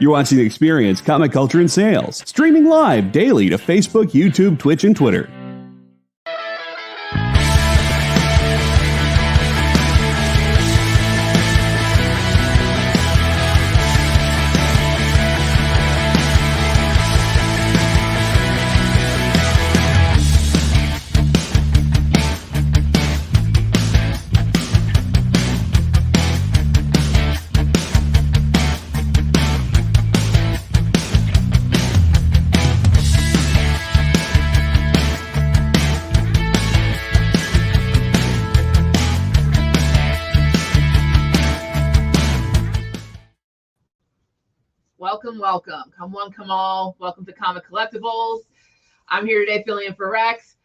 You're watching the Experience Comic Culture and Sales, streaming live daily to Facebook, YouTube, Twitch, and Twitter. Welcome. Come one, come all. Welcome to Comic Collectables. I'm here today filling in for Rex.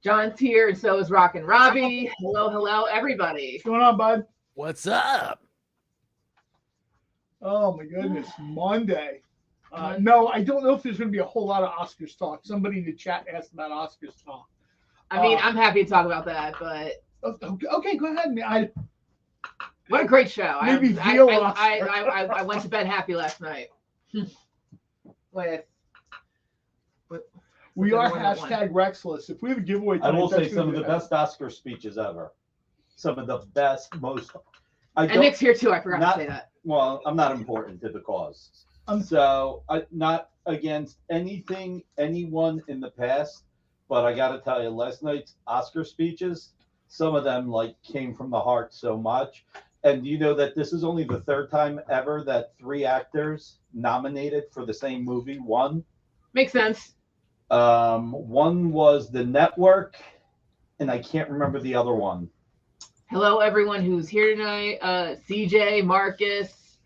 John's here, and so is Rockin' Robbie. Hello, everybody. What's going on, bud? What's up? Oh, my goodness. Monday. No, I don't know if there's going to be a whole lot of Oscars talk. Somebody in the chat asked about Oscars talk. I mean, I'm happy to talk about that, but... Okay, go ahead. What a great show. Maybe I went to bed happy last night. We are hashtag Rexless. If we have a giveaway tonight, I will say some of the best Oscar speeches ever. Some of the best, most. And Nick's here too. I forgot to say that. Well, I'm not important to the cause. So not against anyone in the past, but I got to tell you, last night's Oscar speeches, some of them came from the heart so much. And you know that this is only the third time ever that 3 actors nominated for the same movie won. Makes sense. One was The Network, and I can't remember the other one. Hello, everyone who's here tonight. CJ, Marcus,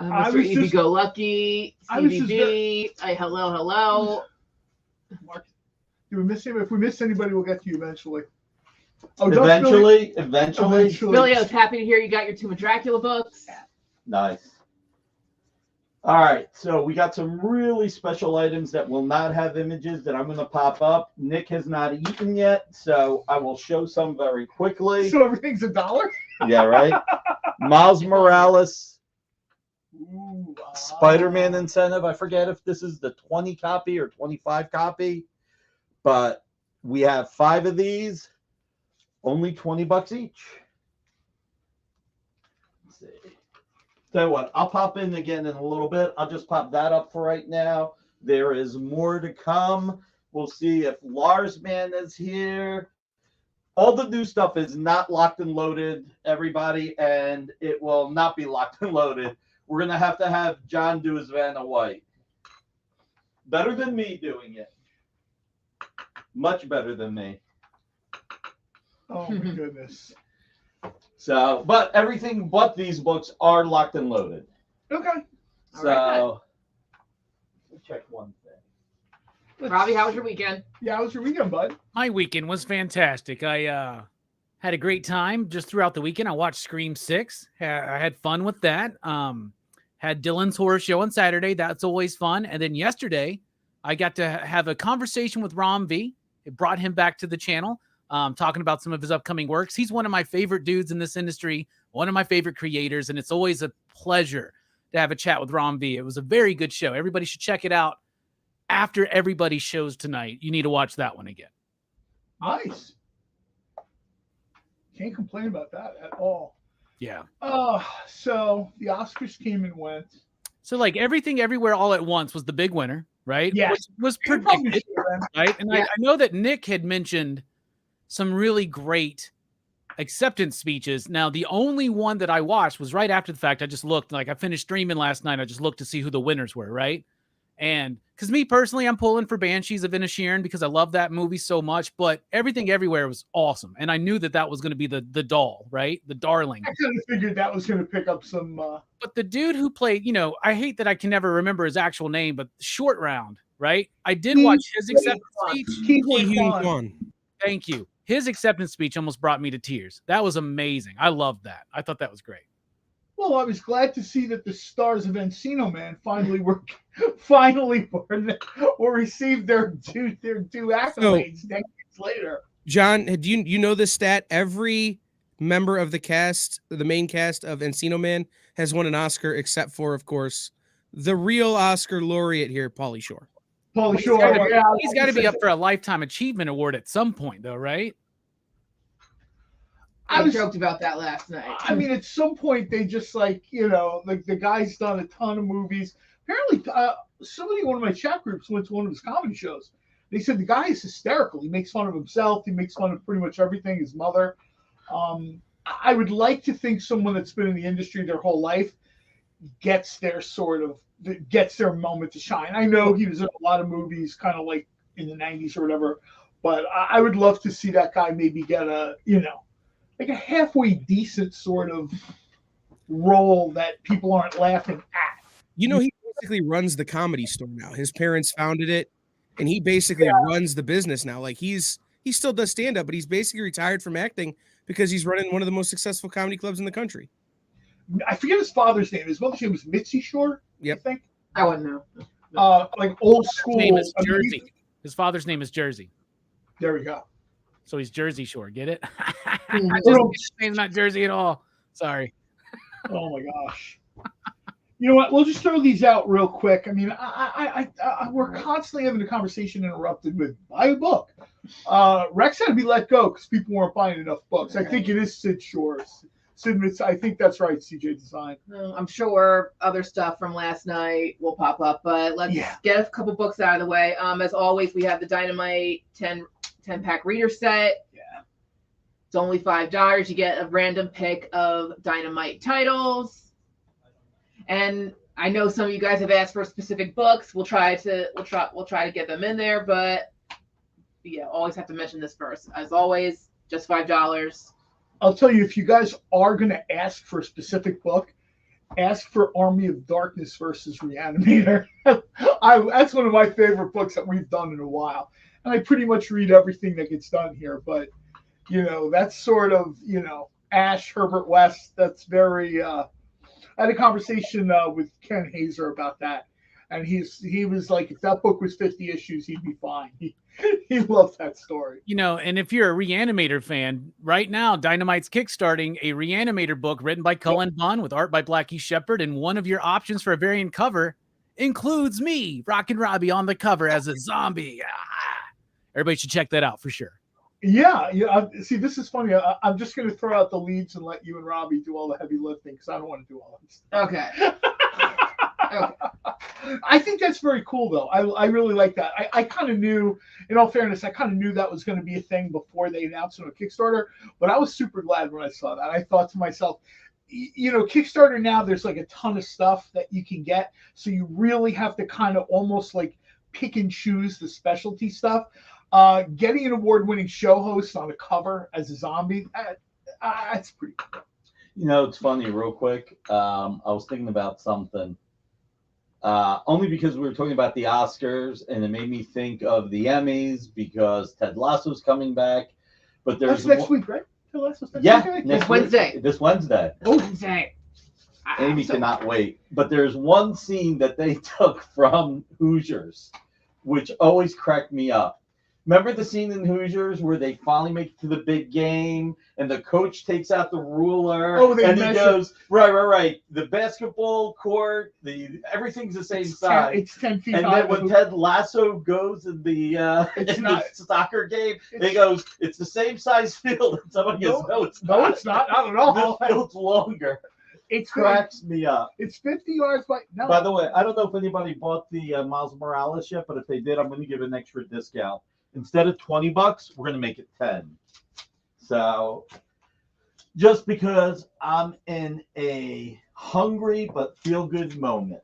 Mr. EB Go Lucky, CDB. Hello. Marcus, do we miss him? If we miss anybody, we'll get to you eventually. Oh, Eventually. Billy, I was happy to hear you got your Tomb of Dracula books. Nice. All right, so we got some really special items that will not have images that I'm going to pop up. Nick has not eaten yet, so I will show some very quickly. So everything's $1? Yeah, right? Miles Morales, Spider-Man incentive. I forget if this is the 20 copy or 25 copy, but we have 5 of these. Only $20 each. Let's see. So what? I'll pop in again in a little bit. I'll just pop that up for right now. There is more to come. We'll see if Larsman is here. All the new stuff is not locked and loaded, everybody, and it will not be locked and loaded. We're going to have John do his Vanna White. Better than me doing it. Much better than me. Oh, my goodness. So, but everything but these books are locked and loaded. Okay. So, let's check one thing. Robbie, how was your weekend? Yeah, how was your weekend, bud? My weekend was fantastic. I had a great time just throughout the weekend. I watched Scream 6. I had fun with that. Had Dylan's horror show on Saturday. That's always fun. And then yesterday, I got to have a conversation with Robbie. It brought him back to the channel. Talking about some of his upcoming works. He's one of my favorite dudes in this industry, one of my favorite creators, and it's always a pleasure to have a chat with Robbie. It was a very good show. Everybody should check it out after everybody's shows tonight. You need to watch that one again. Nice. Can't complain about that at all. Yeah. So the Oscars came and went. So Everything Everywhere All at Once was the big winner, right? Yeah. Which was predicted, right? And yeah. I know that Nick had mentioned some really great acceptance speeches. Now, the only one that I watched was right after the fact. I just looked, I finished streaming last night. I just looked to see who the winners were, right? And because me personally, I'm pulling for Banshees of Inisherin because I love that movie so much, but Everything Everywhere was awesome. And I knew that was going to be the doll, right? The darling. I kind of figured that was going to pick up some... But the dude who played, I hate that I can never remember his actual name, but Short Round, right? I did watch his acceptance speech. Thank you. His acceptance speech almost brought me to tears. That was amazing. I loved that. I thought that was great. Well, I was glad to see that the stars of Encino Man finally received their due accolades decades later. John, do you know this stat? Every member of the cast, the main cast of Encino Man, has won an Oscar, except for, of course, the real Oscar laureate here, Pauly Shore. Pauly Shore. Yeah, He's got to be up for a Lifetime Achievement Award at some point, though, right? I joked about that last night. I mean, at some point they just like the guy's done a ton of movies. Apparently, somebody in one of my chat groups went to one of his comedy shows. They said the guy is hysterical. He makes fun of himself. He makes fun of pretty much everything. His mother. I would like to think someone that's been in the industry their whole life gets their moment to shine. I know he was in a lot of movies, kind of like in the 90s or whatever, but I would love to see that guy maybe get like a halfway decent sort of role that people aren't laughing at. He basically runs the Comedy Store now. His parents founded it, and he basically runs the business now. Like he still does stand up, but he's basically retired from acting because he's running one of the most successful comedy clubs in the country. I forget his father's name. His mother's name was Mitzi Shore. Yep. I think. I wouldn't know. Like old school. His name is Jersey. His father's name is Jersey. There we go. So he's Jersey Shore. Get it? Mm-hmm. His name's not Jersey at all. Sorry. Oh my gosh. You know what? We'll just throw these out real quick. I mean, we're constantly having the conversation interrupted with buy a book. Rex had to be let go because people weren't buying enough books. I think it is Sid Shore's. I think that's right, CJ Design. I'm sure other stuff from last night will pop up, but let's get a couple books out of the way. As always, we have the Dynamite 10-pack reader set. Yeah. It's only $5. You get a random pick of Dynamite titles. And I know some of you guys have asked for specific books. We'll try to get them in there, but yeah, always have to mention this first. As always, just $5. I'll tell you, if you guys are going to ask for a specific book, ask for Army of Darkness versus Reanimator. That's one of my favorite books that we've done in a while. And I pretty much read everything that gets done here. But, that's sort of, Ash, Herbert West. That's very, I had a conversation with Ken Hazer about that. And he was like, if that book was 50 issues, he'd be fine. He loved that story. And if you're a Reanimator fan, right now, Dynamite's kickstarting a Reanimator book written by Cullen Bunn with art by Blackie Shepard. And one of your options for a variant cover includes me, Rockin' Robbie, on the cover as a zombie. Everybody should check that out for sure. Yeah. See, this is funny. I'm just going to throw out the leads and let you and Robbie do all the heavy lifting because I don't want to do all this. Okay. Okay. I think that's very cool, though. I really like that. I kind of knew, in all fairness, that was going to be a thing before they announced it on Kickstarter. But I was super glad when I saw that. I thought to myself, Kickstarter now, there's like a ton of stuff that you can get. So you really have to kind of almost like pick and choose the specialty stuff. Getting an award-winning show host on a cover as a zombie, that's pretty cool. It's funny, real quick. I was thinking about something. Only because we were talking about the Oscars, and it made me think of the Emmys because Ted Lasso's coming back. But there's that's next week, right? Ted Lasso's next Wednesday. This Wednesday. Wednesday. Amy cannot wait. But there's one scene that they took from Hoosiers, which always cracked me up. Remember the scene in Hoosiers where they finally make it to the big game and the coach takes out the ruler and he goes, right. The basketball court, everything's the same size. It's 10 feet high. And then when Ted Lasso goes in the soccer game, they goes, it's the same size field. And somebody goes, no, it's not. No, it's not at all. This field's longer. It cracks me up. It's 50 yards. No. By the way, I don't know if anybody bought the Miles Morales yet, but if they did, I'm going to give an extra discount. Instead of $20, we're going to make it 10. So just because I'm in a hungry but feel-good moment.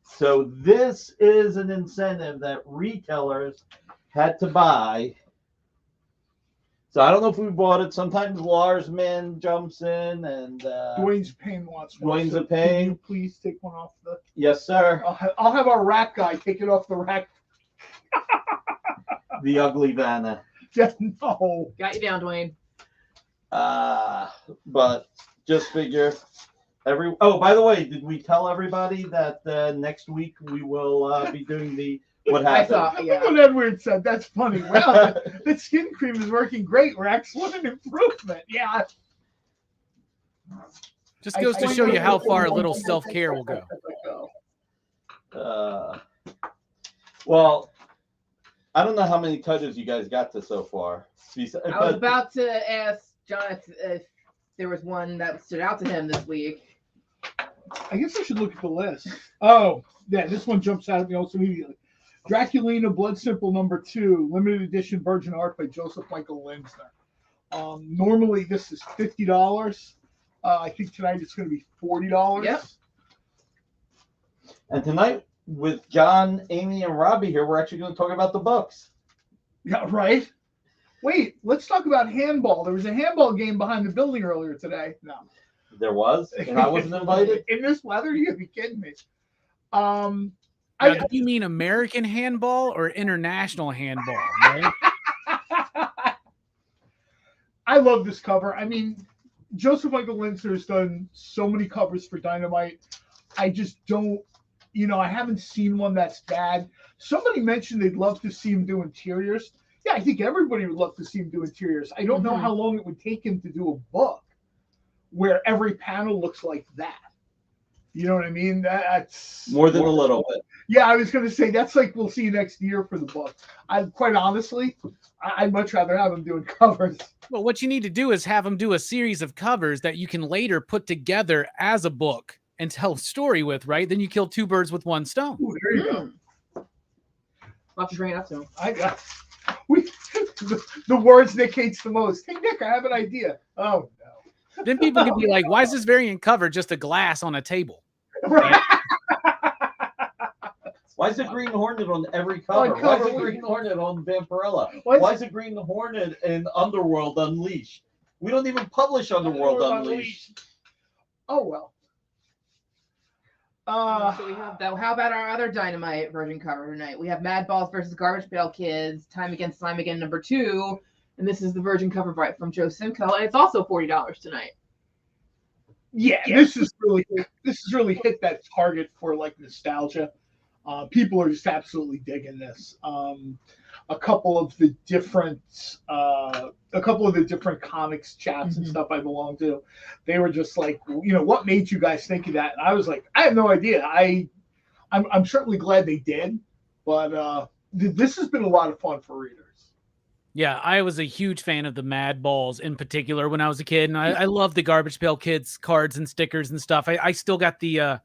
So this is an incentive that retailers had to buy. So I don't know if we bought it. Sometimes Lars Man jumps in and Dwayne's Payne wants one. Dwayne's a Payne. Can you please take one off the? Yes, sir. I'll have our rack guy take it off the rack. The ugly Vanna. No. Got you down, Dwayne. But just figure Oh, by the way, did we tell everybody that next week we will be doing the what happened? I saw, yeah. What Edward said. That's funny. Wow, that skin cream is working great, Rex. What an improvement. Yeah. Just goes to show you how far a little self-care will go. Well, I don't know how many titles you guys got to so far. I was about to ask John if there was one that stood out to him this week. I guess I should look at the list. Oh, yeah, this one jumps out at me also immediately. Draculina Blood Simple #2, limited edition virgin art by Joseph Michael Linsner. Normally this is $50. I think tonight it's going to be $40. Yep. And tonight, with John, Amy, and Robbie here, we're actually going to talk about the books. Yeah, right? Wait, let's talk about handball. There was a handball game behind the building earlier today. No. There was, and I wasn't invited. In this weather? You gotta be kidding me. Now, do you mean American handball or international handball? Right? I love this cover. I mean, Joseph Michael Linsner has done so many covers for Dynamite. I just don't, I haven't seen one that's bad. Somebody mentioned they'd love to see him do interiors. Yeah, I think everybody would love to see him do interiors. I don't know how long it would take him to do a book where every panel looks like that. You know what I mean? That's more than a little bit. Yeah, I was going to say that's like we'll see you next year for the book. Quite honestly, I'd much rather have him doing covers. Well, what you need to do is have him do a series of covers that you can later put together as a book and tell a story with, right? Then you kill two birds with one stone. Ooh, there you go. I'll have to bring it up to him. I got the words Nick hates the most. Hey, Nick, I have an idea. Oh, no. Then people can be like, why is this variant cover just a glass on a table? Right. Why is it Green Hornet on every cover? Why is it Green Hornet on Vampirella? Why is it Green Hornet in Underworld Unleashed? We don't even publish Underworld Unleashed. Oh, well. So we have that. How about our other Dynamite version cover tonight? We have Mad Balls versus Garbage Pail Kids, Time Against Slime Again #2, and this is the virgin cover right from Joe Simcoe, and it's also $40 tonight. Yeah, this is really hit that target for like nostalgia. People are just absolutely digging this. A couple of the different comics chats and stuff I belong to, they were just like, what made you guys think of that? And I was like, I have no idea. I'm certainly glad they did, but this has been a lot of fun for readers. Yeah, I was a huge fan of the Mad Balls in particular when I was a kid, and I love the Garbage Pail Kids cards and stickers and stuff. I still got the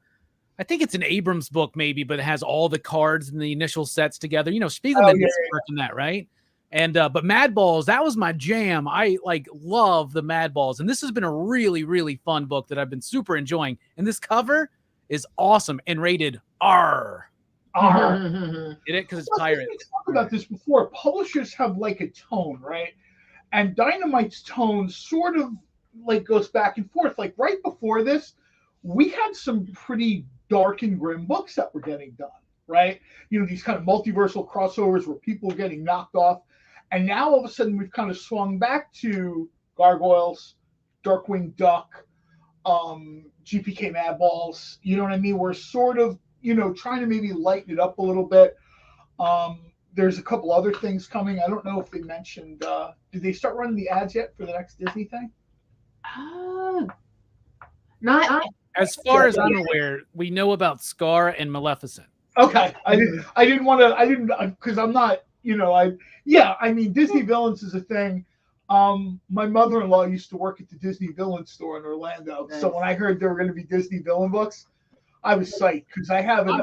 I think it's an Abrams book maybe, but it has all the cards and the initial sets together. Spiegelman is working that, right? And but Mad Balls, that was my jam. I love the Mad Balls, and this has been a really, really fun book that I've been super enjoying. And this cover is awesome and rated R. R. Get it? Because it's pirates. We talked about this before. Publishers have like a tone, right? And Dynamite's tone sort of goes back and forth. Like right before this, we had some pretty dark and grim books that were getting done, right? These kind of multiversal crossovers where people are getting knocked off. And now all of a sudden we've kind of swung back to Gargoyles, Darkwing Duck, GPK Mad Balls. You know what I mean? We're sort of, trying to maybe lighten it up a little bit. There's a couple other things coming. I don't know if they mentioned, did they start running the ads yet for the next Disney thing? Not as far as I'm aware, we know about Scar and Maleficent. Okay, I didn't because I'm not, Disney Villains is a thing. My mother-in-law used to work at the Disney Villain store in Orlando, so when I heard there were going to be Disney Villain books, I was psyched because I have an.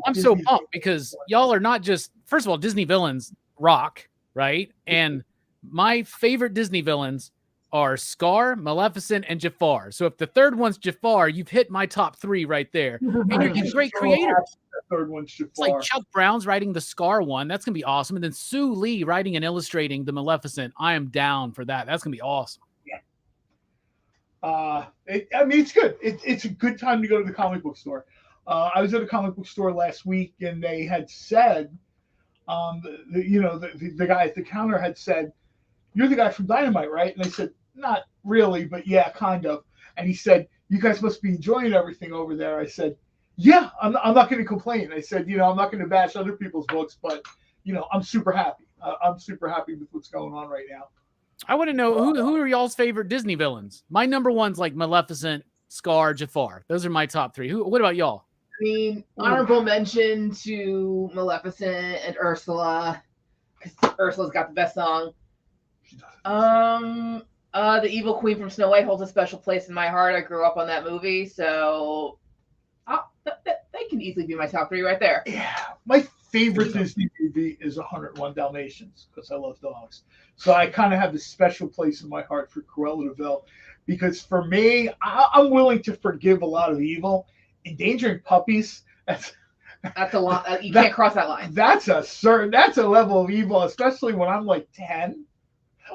I'm so pumped because y'all are not just, first of all, Disney Villains rock, right? And my favorite Disney villains are Scar, Maleficent, and Jafar. So if the third one's Jafar, you've hit my top three right there. And you're getting great creators. The third one's Jafar. It's like Chuck Brown's writing the Scar one. That's going to be awesome. And then Sue Lee writing and illustrating the Maleficent. I am down for that. That's going to be awesome. Yeah. It's good. It's a good time to go to the comic book store. I was at a comic book store last week, and they had said, the guy at the counter had said, "You're the guy from Dynamite, right?" And I said, "Not really, but yeah, kind of." And he said, "You guys must be enjoying everything over there." I said, "Yeah, I'm not going to complain." I said, I'm not going to bash other people's books, but, I'm super happy. I'm super happy with what's going on right now. I want to know who are y'all's favorite Disney villains? My number one's like Maleficent, Scar, Jafar. Those are my top three. What about y'all? mean, honorable mention to Maleficent and Ursula, because Ursula's got the best song. The Evil Queen from Snow White holds a special place in my heart. I grew up on that movie, so they can easily be my top 3 right there. Yeah, my favorite Disney movie is 101 Dalmatians because I love dogs. So I kind of have this special place in my heart for Cruella de Vil, because for me, I'm willing to forgive a lot of evil. Endangering puppies, that's a lot. You can't cross that line. That's a level of evil, especially when I'm like 10.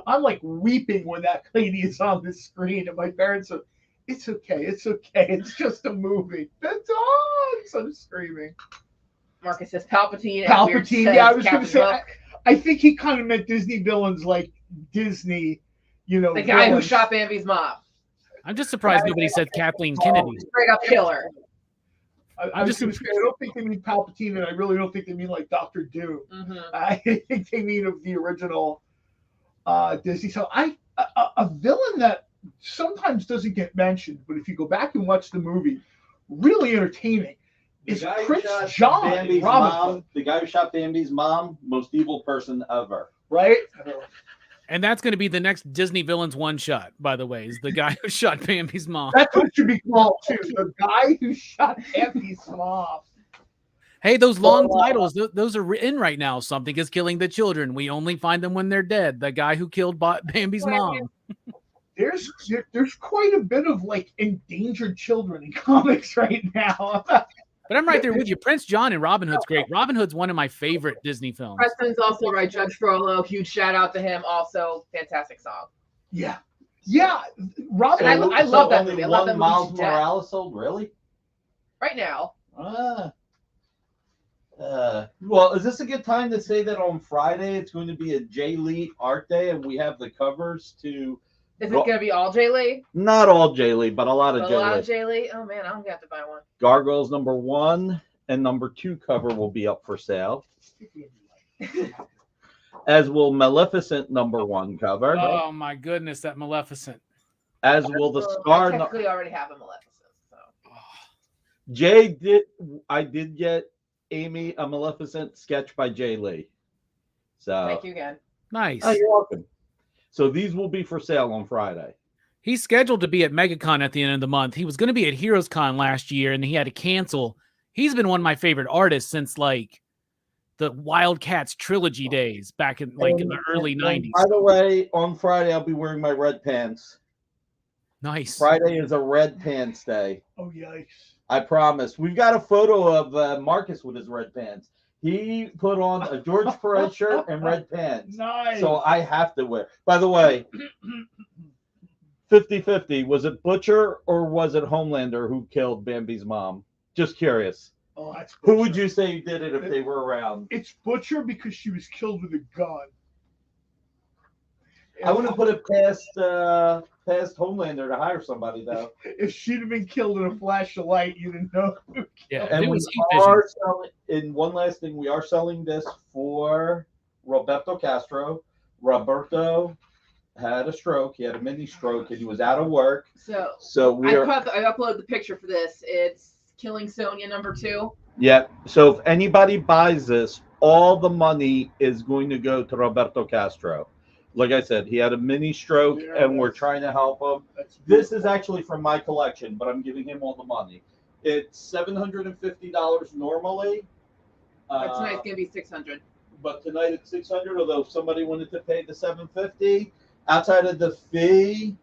I'm like weeping when that lady is on the screen, and my parents are, it's okay, it's just a movie. The dogs, I'm screaming. Marcus says Palpatine. Palpatine, yeah, I was going to say, I think he kind of meant Disney villains like Disney, the guy villains. who shot Bambi's mom. I'm just surprised nobody said Kathleen Kennedy. Straight up killer. I was going to say, I don't think they mean Palpatine, and I really don't think they mean like Dr. Doom. Mm-hmm. I think they mean of the original Disney. So a villain that sometimes doesn't get mentioned, but if you go back and watch the movie, really entertaining, is Prince John. The guy who shot Bambi's mom, most evil person ever. Right? And that's going to be the next Disney villains one shot, by the way, is the guy who shot Bambi's mom. That's what should be called, too. The guy who shot Bambi's mom. Hey, those long titles, those are in right now. Something is killing the children. We only find them when they're dead. The guy who killed Bambi's mom. There's quite a bit of like endangered children in comics right now. But I'm right there with you. Prince John and Robin Hood's great. Robin Hood's one of my favorite Disney films. Preston's also right. Judge Frollo, huge shout out to him. Also, fantastic song. Yeah. Robin. And I love that movie. I love that movie. Miles Morales sold, really? Right now. Well, is this a good time to say that on Friday it's going to be a Jay Lee art day, and we have the covers to. Is it going to be all Jay Lee? Not all Jay Lee, but a lot of Jay Lee. A lot of Jay Lee? Oh, man, I'm going to have to buy one. Gargoyles #1 and #2 cover will be up for sale. As will Maleficent #1 cover. Oh, my goodness, that Maleficent. As will the Scar. I technically already have a Maleficent. So. I did get Amy a Maleficent sketch by Jay Lee. So. Thank you again. Nice. Oh, you're welcome. So these will be for sale on Friday. He's scheduled to be at MegaCon at the end of the month. He was going to be at Heroes Con last year, and he had to cancel. He's been one of my favorite artists since like the Wildcats trilogy days back in in the early 90s. By the way, on Friday I'll be wearing my red pants. Nice. Friday is a red pants day. Oh yikes! I promise. We've got a photo of Marcus with his red pants. He put on a George Perez shirt and red pants. Nice. So I have to wear. By the way, 50-50. Was it Butcher or was it Homelander who killed Bambi's mom? Just curious. Oh, that's Who would you say did it if they were around? It's Butcher because she was killed with a gun. I wouldn't put it past Homelander to hire somebody, though. If she'd have been killed in a flash of light, you'd have known. Yeah, And it we was are selling, and one last thing, we are selling this for Roberto Castro. Roberto had a stroke. He had a mini stroke, and he was out of work. So we are. I uploaded the picture for this. It's Killing Sonia #2. Yeah. So if anybody buys this, all the money is going to go to Roberto Castro. Like I said, he had a mini stroke, and we're trying to help him. This is actually from my collection, but I'm giving him all the money. It's $750 normally. But tonight's gonna be $600. But tonight it's $600. Although if somebody wanted to pay the $750 outside of the fee,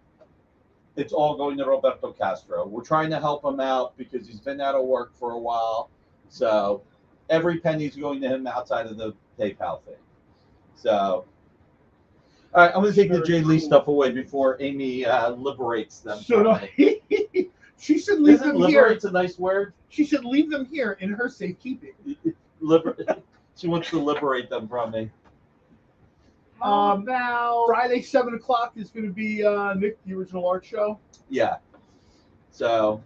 it's all going to Roberto Castro. We're trying to help him out because he's been out of work for a while. So every penny's going to him outside of the PayPal fee. So. All right, I'm going to take the Jay Lee stuff away before Amy liberates them. She should leave them here. Liberate's a nice word. She should leave them here in her safekeeping. She wants to liberate them from me. About Friday, 7 o'clock is going to be Nick, the original art show. Yeah. So,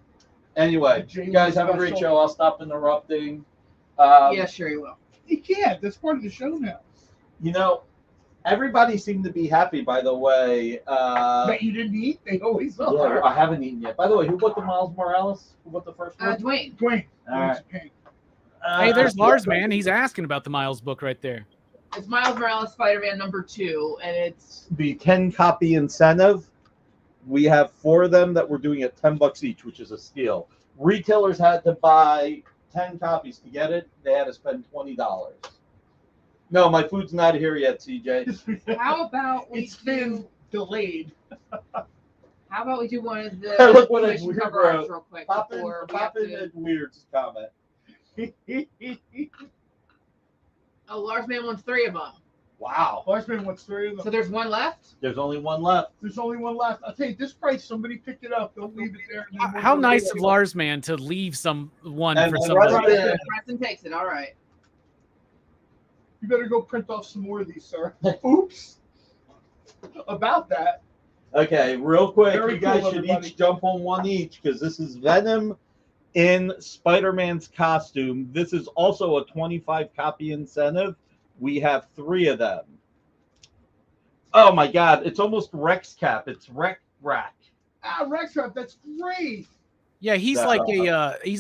anyway, you guys have a great show. I'll stop interrupting. Yeah, sure you will. You can't. That's part of the show now. You know, Everybody seemed to be happy, by the way. That you didn't eat? They always Yeah, are. I haven't eaten yet. By the way, who bought the Miles Morales? Who bought the first one? Dwayne. Dwayne. All right. Hey, there's Lars, man. He's asking about the Miles book right there. It's Miles Morales Spider-Man #2, and it's The 10-copy incentive. We have 4 of them that we're doing at $10 each, which is a steal. Retailers had to buy 10 copies to get it. They had to spend $20. No, my food's not here yet, CJ. how about we It's been delayed. How about we do one of the Look what I commission cover arts real quick Pop in, before we pop have in to... and Weird's comment. Oh, Lars Man wants 3 of them. Wow. Larsman wants 3 of them. So there's one left? There's only one left. There's only one left. I'll tell you, this price, somebody picked it up. Don't leave it there. And then How we'll nice go of Lars, man, to leave one And for then somebody. right there. Preston takes it. All right. You better go print off some more of these, sir. Oops. About that. Okay, real quick, Very you guys cool, should everybody. each jump on one each because this is Venom in Spider-Man's costume. This is also a 25-copy incentive. We have 3 of them. Oh my God, it's almost Rex Cap. It's Rex Rack. Ah, Rextrap, that's great. Yeah, he's Uh,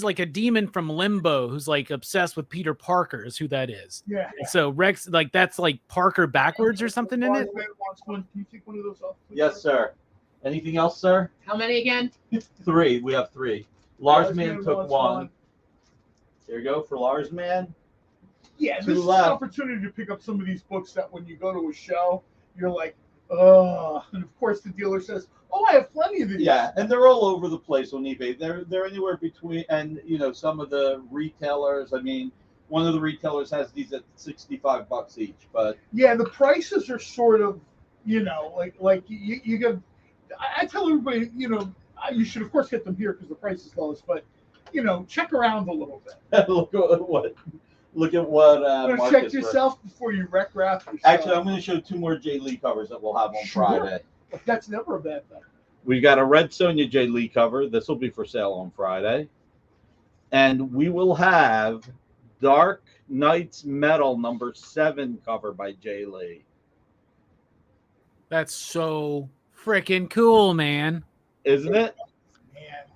like a demon from Limbo who's like obsessed with Peter Parker is who that is. Yeah. And so Rex, like that's like Parker backwards or something in it. Larsman wants one. Can you take one of those off, please, Yes, sir. Anything else, sir? How many again? 3. We have 3. Lars Man Larsman took wants 1. There you go for Lars Man. Yeah, 2 this is left. an opportunity to pick up some of these books that when you go to a show, you're like, ugh. And of course, the dealer says, oh, I have plenty of these. Yeah, and they're all over the place on eBay. They're anywhere between, and some of the retailers. I mean, one of the retailers has these at $65 each. But Yeah, the prices are sort of, like you get. I tell everybody, you should of course get them here because the price is lowest, but check around a little bit. look at what Marcus Check wrote. yourself before you wreck yourself. Actually, I'm going to show 2 more Jay Lee covers that we'll have on Sure. Friday. That's never a bad thing. We got a Red Sonja Jay Lee cover. This will be for sale on Friday. And we will have Dark Knight's Metal #7 cover by Jay Lee. That's so freaking cool, man. Isn't it? Man.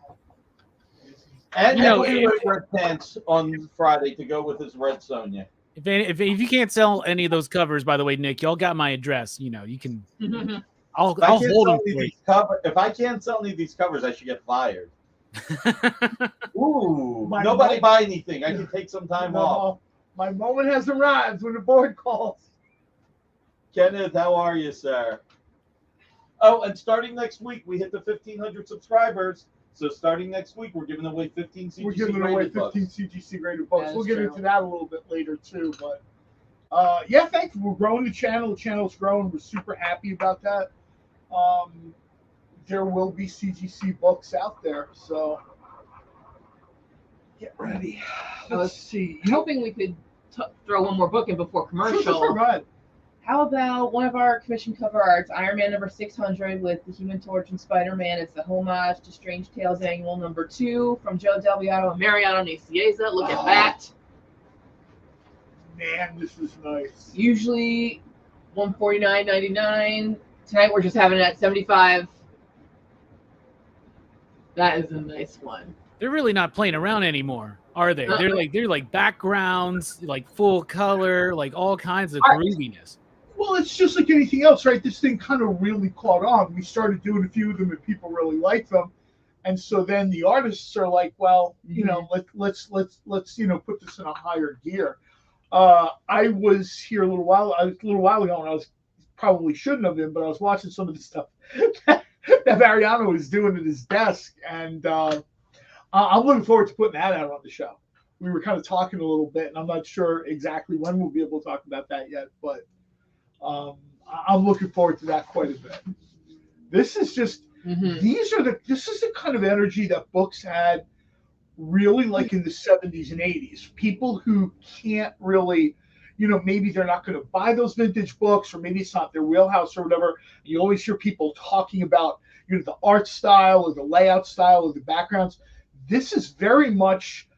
And You know, he wears red pants on Friday to go with his Red Sonja. If you can't sell any of those covers, by the way, Nick, y'all got my address. You can. I'll If I hold can't them sell for any of you. these if I can't sell any of these covers, I should get fired. Ooh, My nobody mom- buy anything. I can take some time off. My moment has arrived when the board calls. Kenneth, how are you, sir? Oh, and starting next week, we hit the 1,500 subscribers. So starting next week, we're giving away 15 CGC We're giving away graded 15 books. CGC graded books. That We'll is get true. into that a little bit later too. But yeah, thank you. We're growing the channel. The channel's growing. We're super happy about that. There will be CGC books out there. So get ready. Let's see. I'm hoping we could throw one more book in before commercial. Sure, go ahead. How about one of our commission cover arts, Iron Man #600 with the Human Torch and Spider-Man? It's a homage to Strange Tales Annual #2 from Joe Delviato and Mariano Nicieza. Look at that. Man, this is nice. Usually $149.99. Tonight we're just having it at $75. That is a nice one. They're really not playing around anymore, are they? They're like backgrounds, like full color, like all kinds of grooviness. Well, it's just like anything else, right? This thing kind of really caught on. We started doing a few of them, and people really liked them. And so then the artists are like, well, let's put this in a higher gear. I was here a little while ago, and I was probably shouldn't have been, but I was watching some of the stuff that Mariano was doing at his desk, and I'm looking forward to putting that out on the show. We were kind of talking a little bit, and I'm not sure exactly when we'll be able to talk about that yet, but I'm looking forward to that quite a bit. This is just this is the kind of energy that books had really like in the 70s and 80s. People who can't really, maybe they're not going to buy those vintage books, or maybe it's not their wheelhouse or whatever. You always hear people talking about the art style or the layout style or the backgrounds. This is very much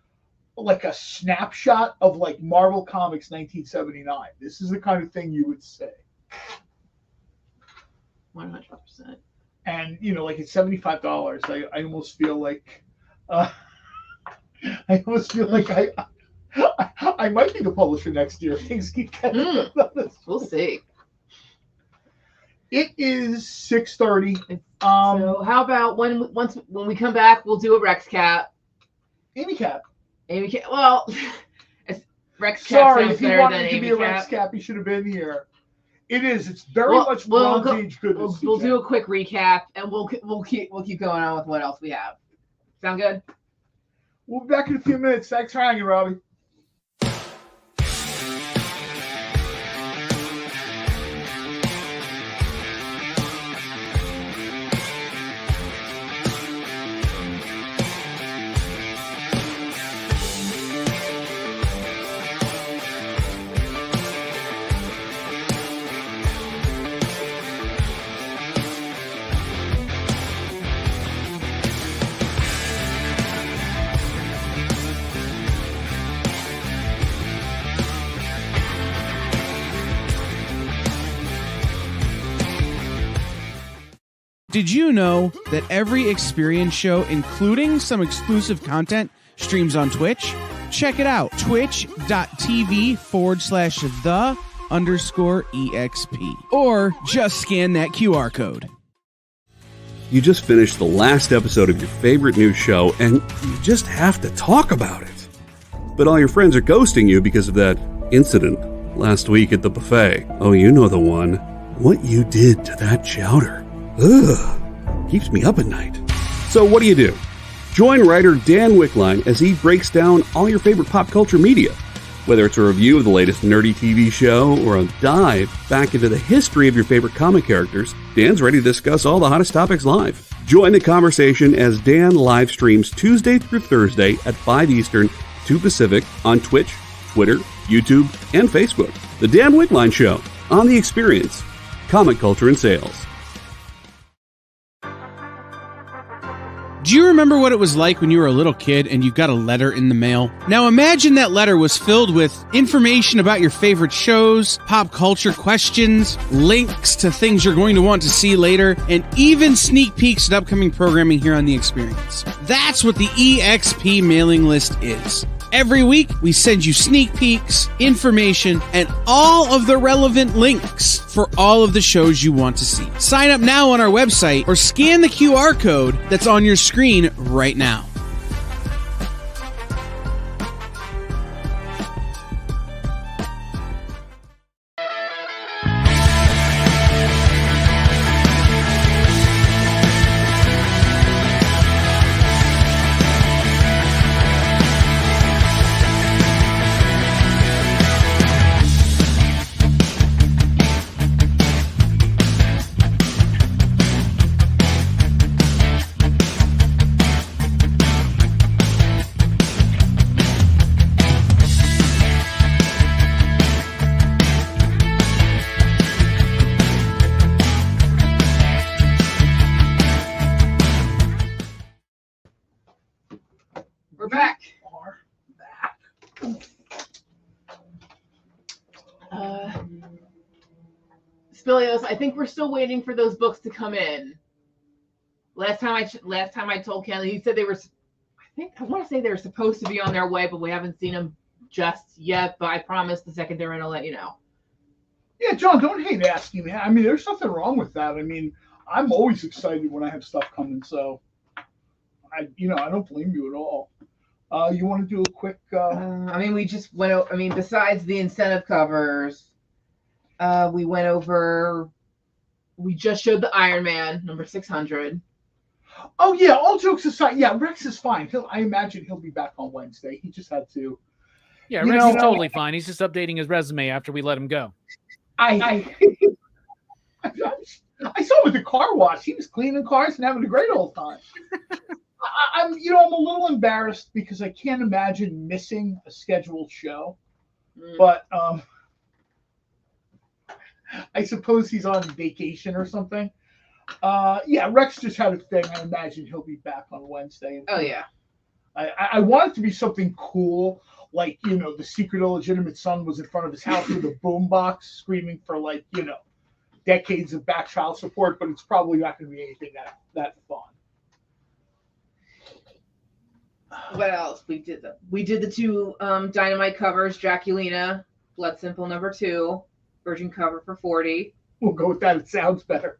like a snapshot of like Marvel Comics 1979. This is the kind of thing you would say. 100%. And like it's $75. I almost feel like I almost feel like I might be the publisher next year. Things keep getting We'll see. It is 6:30. So how about when we come back, we'll do a Rex Cap. Amy Cap. Amy Cap. Well, Rex Cap. Sorry, if you wanted to be a Rex Cap, you should have been here. It is. It's very much Bronze Age goodness. We'll do a quick recap, and we'll keep going on with what else we have. Sound good? We'll be back in a few minutes. Thanks for hanging, Robbie. Did you know that every experience show, including some exclusive content, streams on Twitch? Check it out, twitch.tv/the_EXP. Or just scan that QR code. You just finished the last episode of your favorite new show, and you just have to talk about it. But all your friends are ghosting you because of that incident last week at the buffet. Oh, you know the one. What you did to that chowder. Ugh, keeps me up at night. So what do? Join writer Dan Wickline as he breaks down all your favorite pop culture media. Whether it's a review of the latest nerdy TV show or a dive back into the history of your favorite comic characters, Dan's ready to discuss all the hottest topics live. Join the conversation as Dan live streams Tuesday through Thursday at 5 Eastern, 2 Pacific on Twitch, Twitter, YouTube, and Facebook. The Dan Wickline Show, on The Experience, Comic Culture and Sales. Do you remember what it was like when you were a little kid and you got a letter in the mail? Now imagine that letter was filled with information about your favorite shows, pop culture questions, links to things you're going to want to see later, and even sneak peeks at upcoming programming here on The Experience. That's what the EXP mailing list is. Every week, we send you sneak peeks, information, and all of the relevant links for all of the shows you want to see. Sign up now on our website or scan the QR code that's on your screen right now. Spilios, I think we're still waiting for those books to come in. Last time I told Kelly, he said they were. I want to say they were supposed to be on their way, but we haven't seen them just yet. But I promise the second they're in, I'll let you know. Yeah, John, don't hate asking, man. I mean, there's nothing wrong with that. I mean, I'm always excited when I have stuff coming, so I don't blame you at all. You want to do a quick? We just went. Besides the incentive covers. We went over. We just showed the Iron Man number 600. Oh yeah, all jokes aside, yeah, Rex is fine. I imagine he'll be back on Wednesday. He just had to. Yeah, Rex is totally fine. He's just updating his resume after we let him go. I saw him at the car wash. He was cleaning cars and having a great old time. I'm a little embarrassed because I can't imagine missing a scheduled show, but I suppose he's on vacation or something. Yeah, Rex just had a thing. I imagine he'll be back on Wednesday. Oh, yeah. I want it to be something cool, like, the secret illegitimate son was in front of his house with a boombox screaming for, decades of back child support, but it's probably not going to be anything that fun. What else? We did the two Dynamite covers, Draculina, Blood Simple #2, Virgin cover for $40. We'll go with that. It sounds better.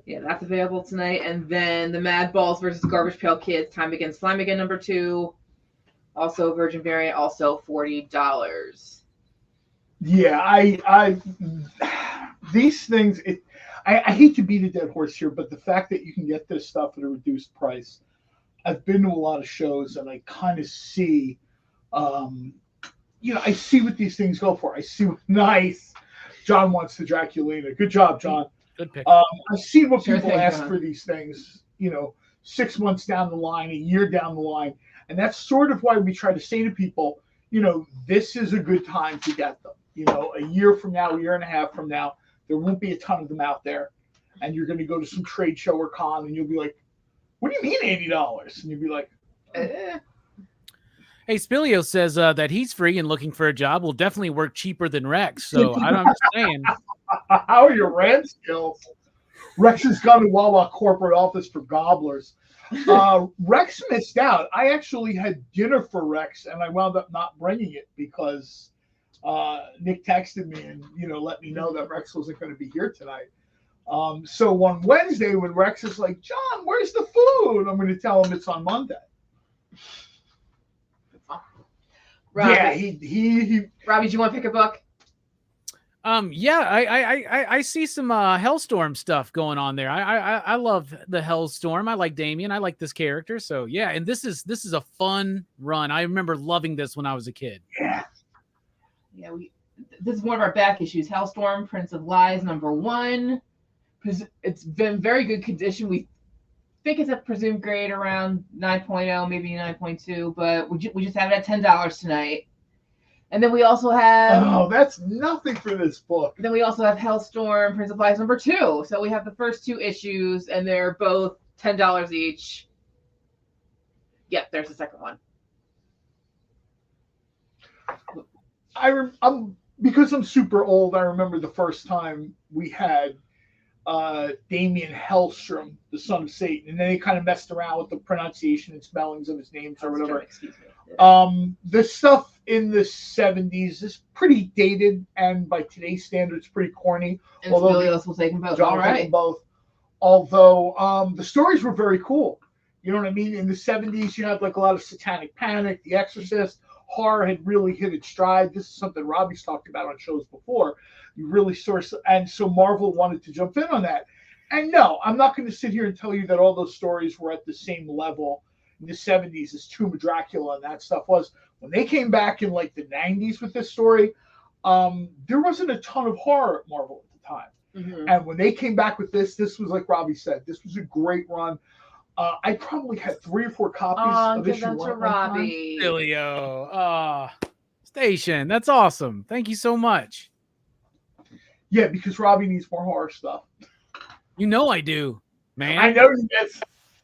Yeah, that's available tonight. And then the Mad Balls versus Garbage Pail Kids, Time Against Slime Again #2, also Virgin variant, also $40. Yeah, I these things. I hate to beat a dead horse here, but the fact that you can get this stuff at a reduced price. I've been to a lot of shows and I kind of see, I see what these things go for. I see what nice. John wants the Draculina. Good job, John. Good pick. I see what Sure people thing, ask John. for these things, 6 months down the line, a year down the line. And that's sort of why we try to say to people, this is a good time to get them. A year from now, a year and a half from now, there won't be a ton of them out there. And you're going to go to some trade show or con and you'll be like, what do you mean $80? And you'll be like, Eh. Hey, Spilio says that he's free and looking for a job. Will definitely work cheaper than Rex. So I'm just saying. how are your rent skills? Rex has gone to Wawa corporate office for gobblers. Rex missed out. I actually had dinner for Rex, and I wound up not bringing it because Nick texted me and let me know that Rex wasn't going to be here tonight. So on Wednesday, when Rex is like, John, where's the food? I'm going to tell him it's on Monday. Robbie, Yeah, he Robbie, do you want to pick a book? I see some Hellstorm stuff going on there. I love the Hellstorm. I like Damien. I like this character. So yeah, and this is a fun run. I remember loving this when I was a kid. yeah. Yeah, this is one of our back issues. Hellstorm, Prince of Lies, #1. It's been very good condition. We think it's a presumed grade around 9.0, maybe 9.2, but we just have it at $10 tonight. And then we also have that's nothing for this book. Then we also have Hellstorm, Prince of Lies #2. So we have the first two issues, and they're both $10 each. Yep, there's the second one. Because I'm super old, I remember the first time we had Damien Hellstrom, the son of Satan, and then they kind of messed around with the pronunciation and spellings of his names or whatever. Excuse me. The stuff in the 70s is pretty dated, and by today's standards, pretty corny. And Spilios will take them both. All right. Both. Although the stories were very cool. You know what I mean? In the 70s, you had like a lot of Satanic Panic, The Exorcist. Horror had really hit its stride. This is something Robbie's talked about on shows before. You really and so Marvel wanted to jump in on that. And no, I'm not going to sit here and tell you that all those stories were at the same level in the 70s as Tomb of Dracula and that stuff was. When they came back in like the 90s with this story, there wasn't a ton of horror at Marvel at the time. Mm-hmm. And when they came back with this was like Robbie said, this was a great run. I probably had 3 or 4 copies of issue 1 to at one time. Robbie. Spilio. Station. That's awesome. Thank you so much. Yeah, because Robbie needs more horror stuff. You know I do, man. I know he does.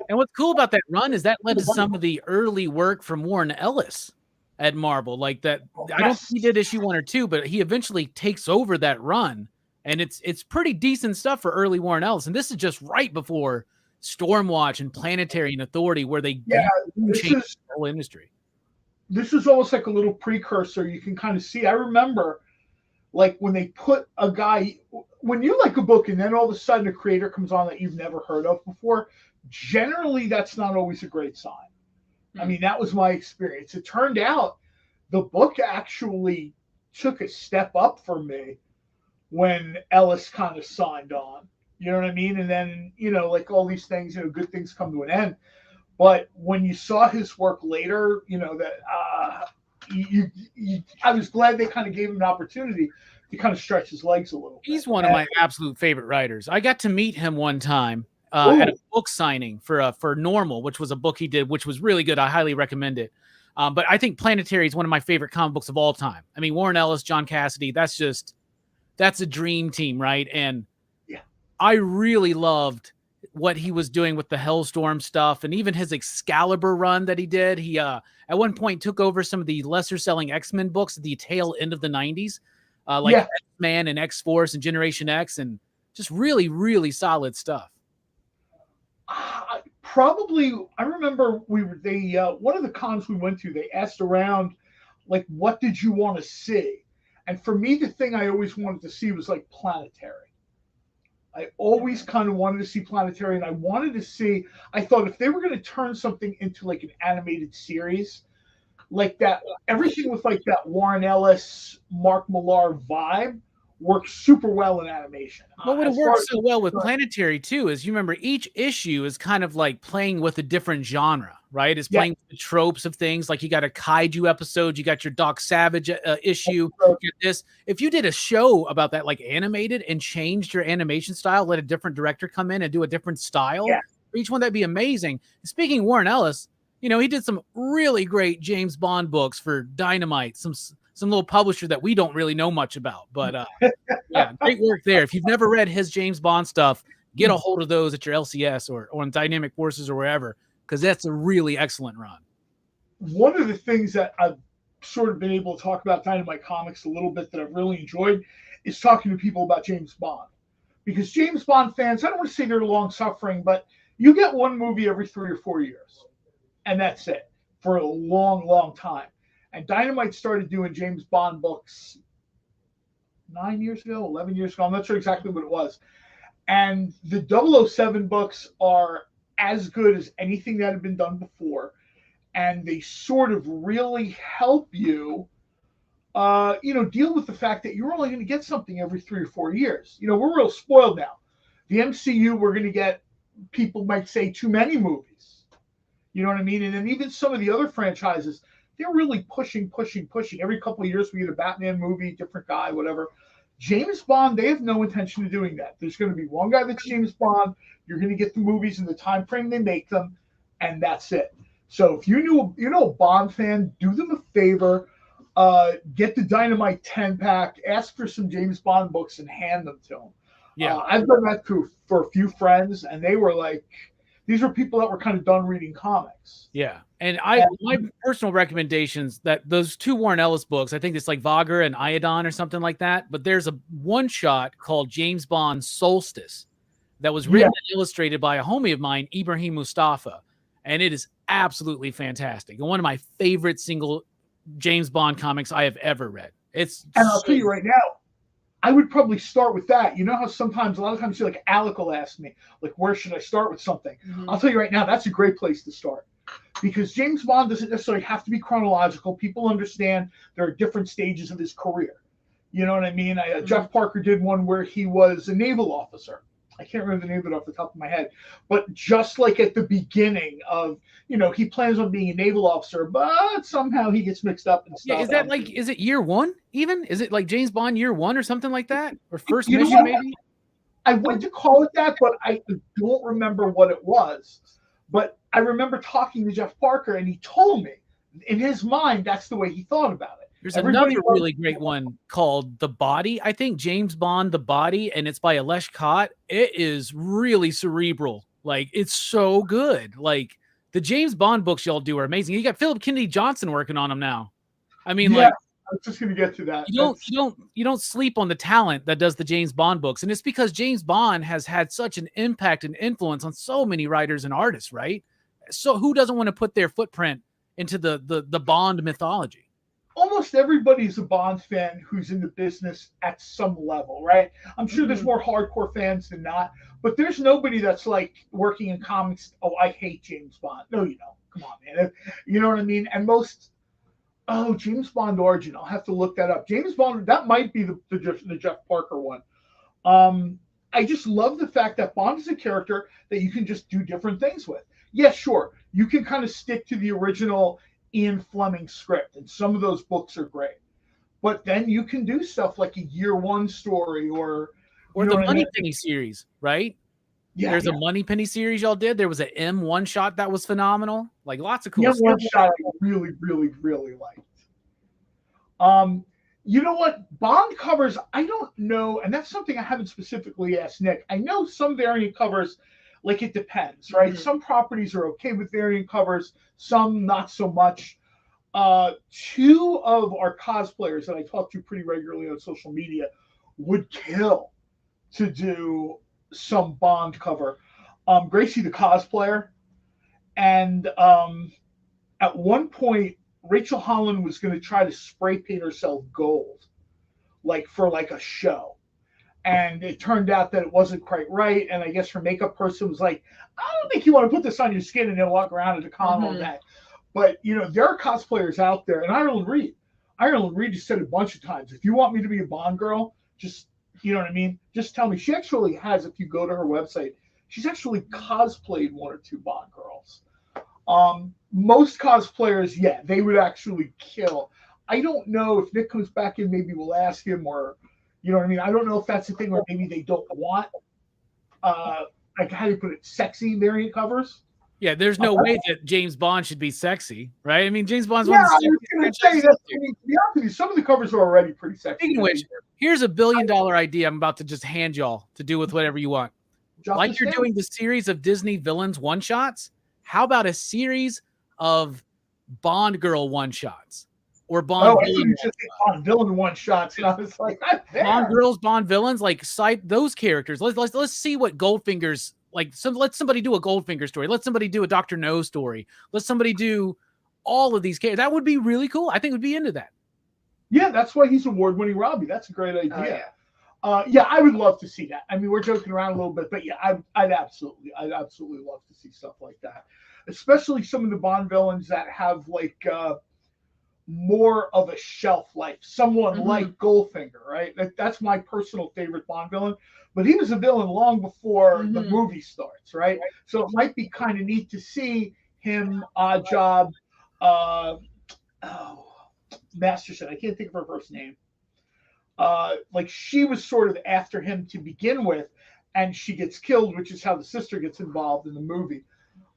And what's cool about that run is that led to some of the early work from Warren Ellis at Marvel. Like that, I don't think he did issue 1 or 2, but he eventually takes over that run, and it's pretty decent stuff for early Warren Ellis. And this is just right before Stormwatch and Planetary and Authority, where they changed the whole industry. This is almost like a little precursor. You can kind of see. I remember, like when they put a guy, when you like a book and then all of a sudden a creator comes on that you've never heard of before. Generally, that's not always a great sign. I mean, that was my experience. It turned out the book actually took a step up for me when Ellis kind of signed on. You know what I mean? And then, like all these things, good things come to an end. But when you saw his work later, that I was glad they kind of gave him an opportunity to kind of stretch his legs a little bit. He's one of my absolute favorite writers. I got to meet him one time at a book signing for Normal, which was a book he did, which was really good. I highly recommend it. But I think Planetary is one of my favorite comic books of all time. I mean, Warren Ellis, John Cassidy, that's a dream team, right? And I really loved what he was doing with the Hellstorm stuff and even his Excalibur run that he did. He at one point took over some of the lesser selling X-Men books at the tail end of the 90s. like X-Man and X-Force and Generation X, and just really, really solid stuff. Probably, I remember one of the cons we went to, they asked around, like, what did you want to see? And for me, the thing I always wanted to see was like Planetary. I always kind of wanted to see Planetary, and I wanted to see, I thought if they were going to turn something into like an animated series, like that, everything with like that Warren Ellis, Mark Millar vibe works super well in animation. What would have worked so well with Planetary too is, you remember, each issue is kind of like playing with a different genre, right? It's playing with the tropes of things. Like you got a kaiju episode, you got your Doc Savage issue. You get this. If you did a show about that, like animated, and changed your animation style, let a different director come in and do a different style for each one, that'd be amazing. Speaking of Warren Ellis, you know, he did some really great James Bond books for Dynamite, some little publisher that we don't really know much about, but yeah, great work there. If you've never read his James Bond stuff, get a hold of those at your LCS or on Dynamic Forces or wherever, because that's a really excellent run. One of the things that I've sort of been able to talk about Dynamite Comics a little bit that I've really enjoyed is talking to people about James Bond. Because James Bond fans, I don't want to say they're long suffering, but you get one movie every 3 or 4 years, and that's it for a long, long time. And Dynamite started doing James Bond books 9 years ago, 11 years ago. I'm not sure exactly what it was. And the 007 books are as good as anything that had been done before. And they sort of really help you, deal with the fact that you're only going to get something every 3 or 4 years. You know, we're real spoiled now. The MCU, we're going to get, people might say, too many movies. You know what I mean? And then even some of the other franchises, they're really pushing. Every couple of years, we get a Batman movie, different guy, whatever. James Bond, they have no intention of doing that. There's going to be one guy that's James Bond. You're going to get the movies in the time frame they make them, and that's it. So if you know a Bond fan, do them a favor. Get the Dynamite 10-pack, ask for some James Bond books, and hand them to them. Yeah, I've done that for a few friends, and they were like, these were people that were kind of done reading comics. Yeah. And my personal recommendations, that those 2 Warren Ellis books, I think it's like Vagar and Iodon or something like that. But there's a one shot called James Bond Solstice that was written and illustrated by a homie of mine, Ibrahim Mustafa. And it is absolutely fantastic. And one of my favorite single James Bond comics I have ever read. And I'll tell you right now, I would probably start with that. You know how a lot of times, like Alec will ask me, like, where should I start with something? Mm-hmm. I'll tell you right now, that's a great place to start. Because James Bond doesn't necessarily have to be chronological. People understand there are different stages of his career. You know what I mean? Jeff Parker did one where he was a naval officer. I can't remember the name of it off the top of my head. But just like at the beginning of, he plans on being a naval officer, but somehow he gets mixed up and stuff. Yeah, is that like, is it year one even? Is it like James Bond year 1 or something like that? Or first mission maybe? I went to call it that, but I don't remember what it was. But I remember talking to Jeff Parker, and he told me, in his mind, that's the way he thought about it. There's another really great one called The Body. I think James Bond, The Body, and it's by Alesh Kott. It is really cerebral. Like, it's so good. Like, the James Bond books y'all do are amazing. You got Philip Kennedy Johnson working on them now. I mean, like, I was just going to get to that. You don't sleep on the talent that does the James Bond books. And it's because James Bond has had such an impact and influence on so many writers and artists, right? So who doesn't want to put their footprint into the Bond mythology? Almost everybody's a Bond fan who's in the business at some level, right? I'm sure there's more hardcore fans than not, but there's nobody that's like working in comics. Oh, I hate James Bond. No, you don't. Come on, man. You know what I mean? And James Bond Origin. I'll have to look that up. James Bond, that might be the Jeff Parker one. I just love the fact that Bond is a character that you can just do different things with. Yeah, sure. You can kind of stick to the original Ian Fleming script, and some of those books are great. But then you can do stuff like a year 1 story or the Moneypenny series, right? Yeah, there's a Moneypenny series y'all did. There was an M1 shot that was phenomenal. Like, lots of cool stuff. M1 shot I really, really, really liked. You know what? Bond covers, I don't know, and that's something I haven't specifically asked Nick. I know some variant covers, like, it depends, right? Mm-hmm. Some properties are okay with variant covers, some not so much. two of our cosplayers that I talk to pretty regularly on social media would kill to do some Bond cover. Gracie the cosplayer, and at one point Rachel Holland was going to try to spray paint herself gold, like for like a show, and it turned out that it wasn't quite right. And I guess her makeup person was like, "I don't think you want to put this on your skin and then walk around at a con all day." But there are cosplayers out there, and Ireland Reed just said a bunch of times, "If you want me to be a Bond girl, just you know what I mean, just tell me." She actually has, if you go to her website, she's actually cosplayed one or two Bond girls. Most cosplayers, yeah, they would actually kill. I don't know if Nick comes back in, maybe we'll ask him, or you know what I mean. I don't know if that's the thing, or maybe they don't want, like how do you put it, sexy variant covers. Yeah, there's no way that James Bond should be sexy, right? I mean, James Bond's Yeah, one of I the was going to say that. To be honest with you, some of the covers are already pretty sexy. Speaking of which, here's a $1 billion idea I'm about to just hand y'all to do with whatever you want. Like you're doing the series of Disney villains one-shots, how about a series of Bond girl one-shots? Or Bond villain one-shots. And I was like, Bond girls, Bond villains, like cite those characters. Let's see what Goldfinger's like. Let somebody do a Goldfinger story. Let somebody do a Dr. No story. Let somebody do all of these characters. That would be really cool. I think we'd be into that. Yeah, that's why he's award-winning Robbie. That's a great idea. Yeah, I would love to see that. I mean, we're joking around a little bit, but yeah, I'd absolutely love to see stuff like that. Especially some of the Bond villains that have like more of a shelf life. Someone like Goldfinger, right? That's my personal favorite Bond villain. But he was a villain long before the movie starts, right? So it might be kind of neat to see him, Oddjob, Masterson. I can't think of her first name. Like she was sort of after him to begin with, and she gets killed, which is how the sister gets involved in the movie.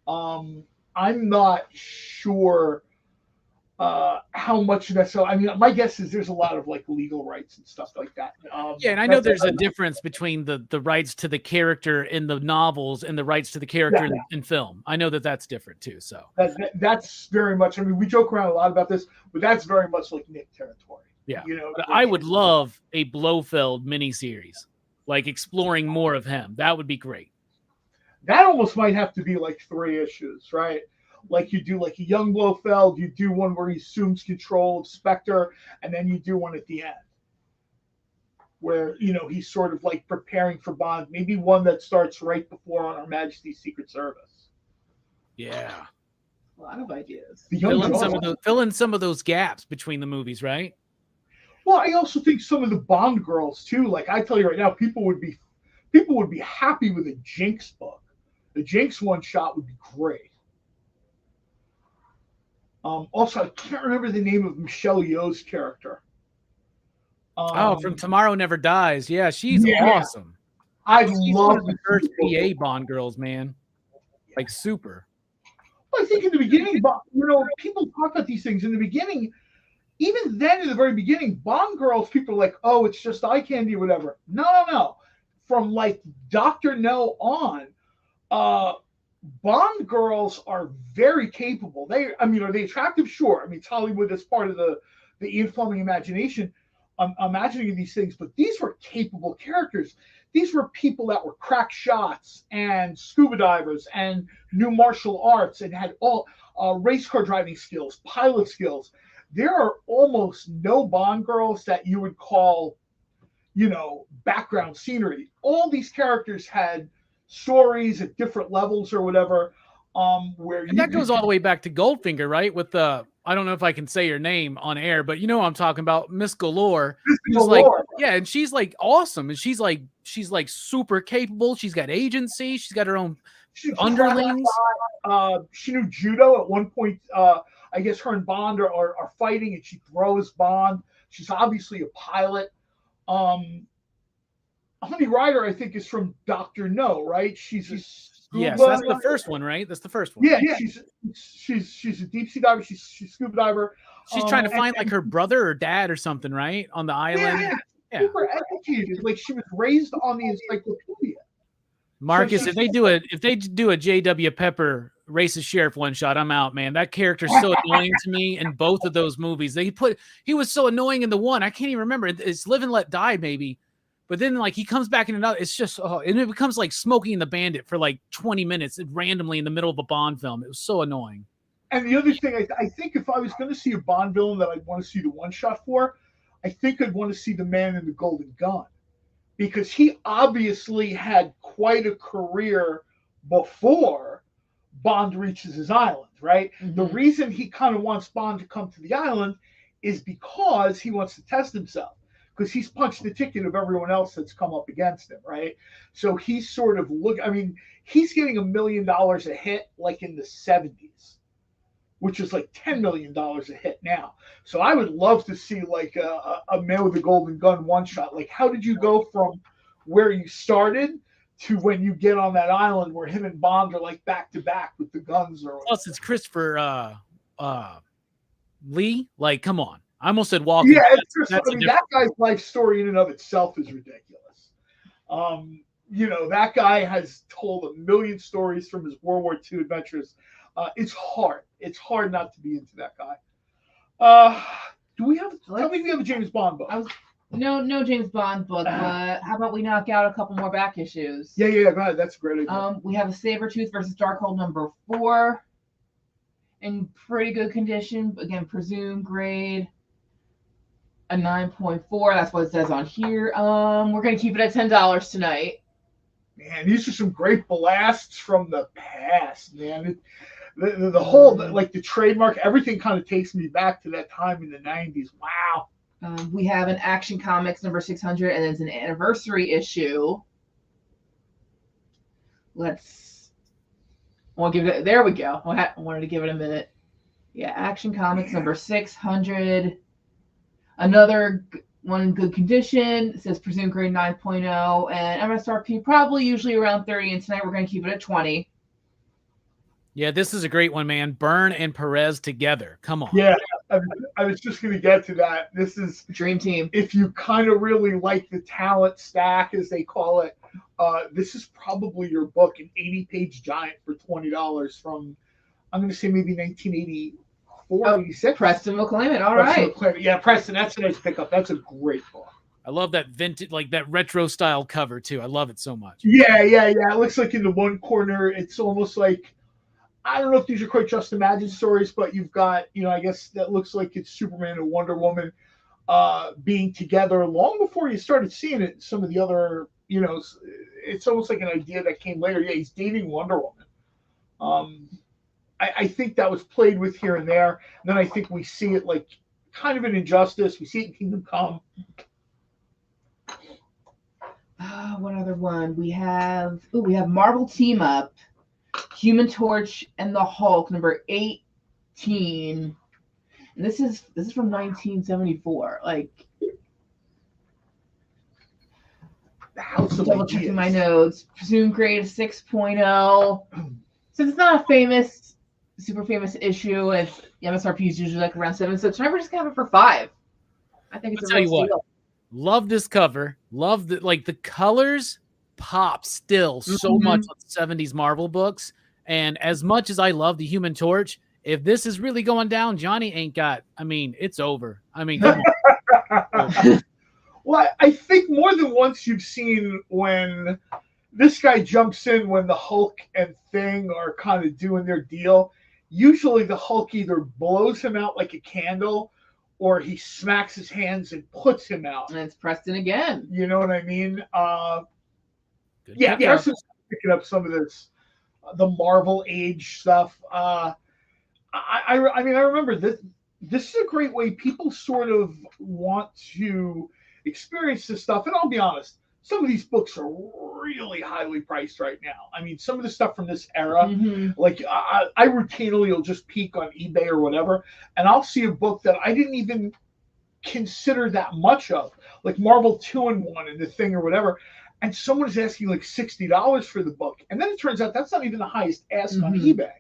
I'm not sure how much necessarily. I mean, my guess is there's a lot of like legal rights and stuff like that. Yeah, and I know there's a difference between the rights to the character in the novels and the rights to the character in film. I know that's different too. So that's very much. I mean, we joke around a lot about this, but that's very much like Nick territory. Yeah, but I would love a Blofeld miniseries, like exploring more of him. That would be great. That almost might have to be like 3 issues, right? Like you do like a young Blofeld, you do one where he assumes control of Spectre, and then you do one at the end where he's sort of like preparing for Bond. Maybe one that starts right before on Her Majesty's Secret Service. Yeah, a lot of ideas. Fill in some of those gaps between the movies, right? Well, I also think some of the Bond girls too. Like I tell you right now, people would be happy with a Jinx book. The Jinx one shot would be great. Also, I can't remember the name of Michelle Yeoh's character. From Tomorrow Never Dies. Yeah, she's awesome. I love one of the first PA Bond girls, man. Like super. Well, I think in the beginning, people talk about these things in the beginning. Even then, in the very beginning, Bond girls, people are like, "Oh, it's just eye candy, or whatever." No. From like Dr. No on, Bond girls are very capable. Are they attractive? Sure. I mean, it's Hollywood. That's part of the Ian Fleming imagination. Imagining these things, but these were capable characters. These were people that were crack shots and scuba divers and knew martial arts and had all race car driving skills, pilot skills. There are almost no Bond girls that you would call, background scenery. All these characters had stories at different levels or whatever. And that goes all the way back to Goldfinger, right? With I don't know if I can say your name on air, but you know what I'm talking about, Miss Galore. And she's like awesome, and she's like super capable. She's got agency. She's got her own underlings. She knew judo at one point. I guess her and Bond are fighting, and she throws Bond. She's obviously a pilot. Honey Rider, I think, is from Dr. No, right? She's yes, that's the first one, right? That's the first one. Yeah. She's a deep sea diver. She's a scuba diver. She's trying to find like her brother or dad or something, right? On the island. Yeah. Super educated. Like she was raised on the encyclopedia. Marcus, if they do a J.W. Pepper Racist Sheriff one shot. I'm out, man. That character's so annoying to me in both of those movies. He was so annoying in the one. I can't even remember. It's Live and Let Die, maybe. But then like he comes back in another. It's just and it becomes like Smokey and the Bandit for like 20 minutes randomly in the middle of a Bond film. It was so annoying. And the other thing, I think if I was going to see a Bond villain that I'd want to see the one shot for, I think I'd want to see the Man in the Golden Gun, because he obviously had quite a career before Bond reaches his island, right? Mhm. The reason he kind of wants Bond to come to the island is because he wants to test himself, because he's punched the ticket of everyone else that's come up against him, right? So he's sort of he's getting $1 million a hit like in the 70s, which is like $10 million a hit now. So I would love to see like a Man with a Golden Gun one shot. Like, how did you go from where you started to when you get on that island where him and Bond are like back to back with the guns? Or Plus, it's Christopher Lee. Like, come on. I almost said Walken. Yeah, That's that guy's life story in and of itself is ridiculous. That guy has told a million stories from his World War II adventures. It's hard. It's hard not to be into that guy. Tell me if we have a James Bond book. No James Bond book, but how about we knock out a couple more back issues? Yeah, go ahead. That's a great idea. We have a Sabretooth versus Darkhold number 4 in pretty good condition. Again, presumed grade a 9.4. That's what it says on here. We're gonna keep it at $10 tonight. Man, these are some great blasts from the past, man. The whole, like the trademark, everything kind of takes me back to that time in the 90s. Wow. We have an Action Comics number 600, and it's an anniversary issue. There we go. I wanted to give it a minute. Yeah, Action Comics number 600. Another one in good condition. It says presumed grade 9.0, and MSRP probably usually around 30, and tonight we're going to keep it at 20. Yeah, this is a great one, man. Byrne and Perez together. Come on. Yeah, I was just going to get to that. This is Dream Team. If you kind of really like the talent stack, as they call it, this is probably your book, an 80-page giant for $20 from, I'm going to say maybe 1984, 86. Preston will claim it. All right. Yeah, Preston, that's a nice pickup. That's a great book. I love that vintage, like that retro style cover too. I love it so much. Yeah. It looks like in the one corner, it's almost like, I don't know if these are quite Just Imagine stories, but you've got, I guess that looks like it's Superman and Wonder Woman being together long before you started seeing it. Some of the other, it's almost like an idea that came later. Yeah, he's dating Wonder Woman. I think that was played with here and there. And then I think we see it like kind of in Injustice. We see it in Kingdom Come. What other one? We have Marvel Team Up, Human Torch and the Hulk, number 18. And this is from 1974. Like, double checking my notes. Presumed grade 6.0. Since it's not a super famous issue, it's MSRP is usually like around 7. So tonight we're just gonna have it for 5. I think it's a real steal. Love this cover. Love the colors pop still so much on 70s Marvel books. And as much as I love the Human Torch, if this is really going down, Johnny ain't got, it's over. Come on. Well, I think more than once you've seen when this guy jumps in when the Hulk and Thing are kind of doing their deal. Usually the Hulk either blows him out like a candle or he smacks his hands and puts him out. And it's Preston again. You know what I mean? Yeah. Preston's picking up some of this, the Marvel age stuff. I remember this. This is a great way people sort of want to experience this stuff. And I'll be honest, some of these books are really highly priced right now. Some of the stuff from this era, like I routinely will just peek on eBay or whatever, and I'll see a book that I didn't even consider that much of, like Marvel 2-in-1 and the Thing or whatever. And someone is asking like $60 for the book. And then it turns out that's not even the highest ask on eBay.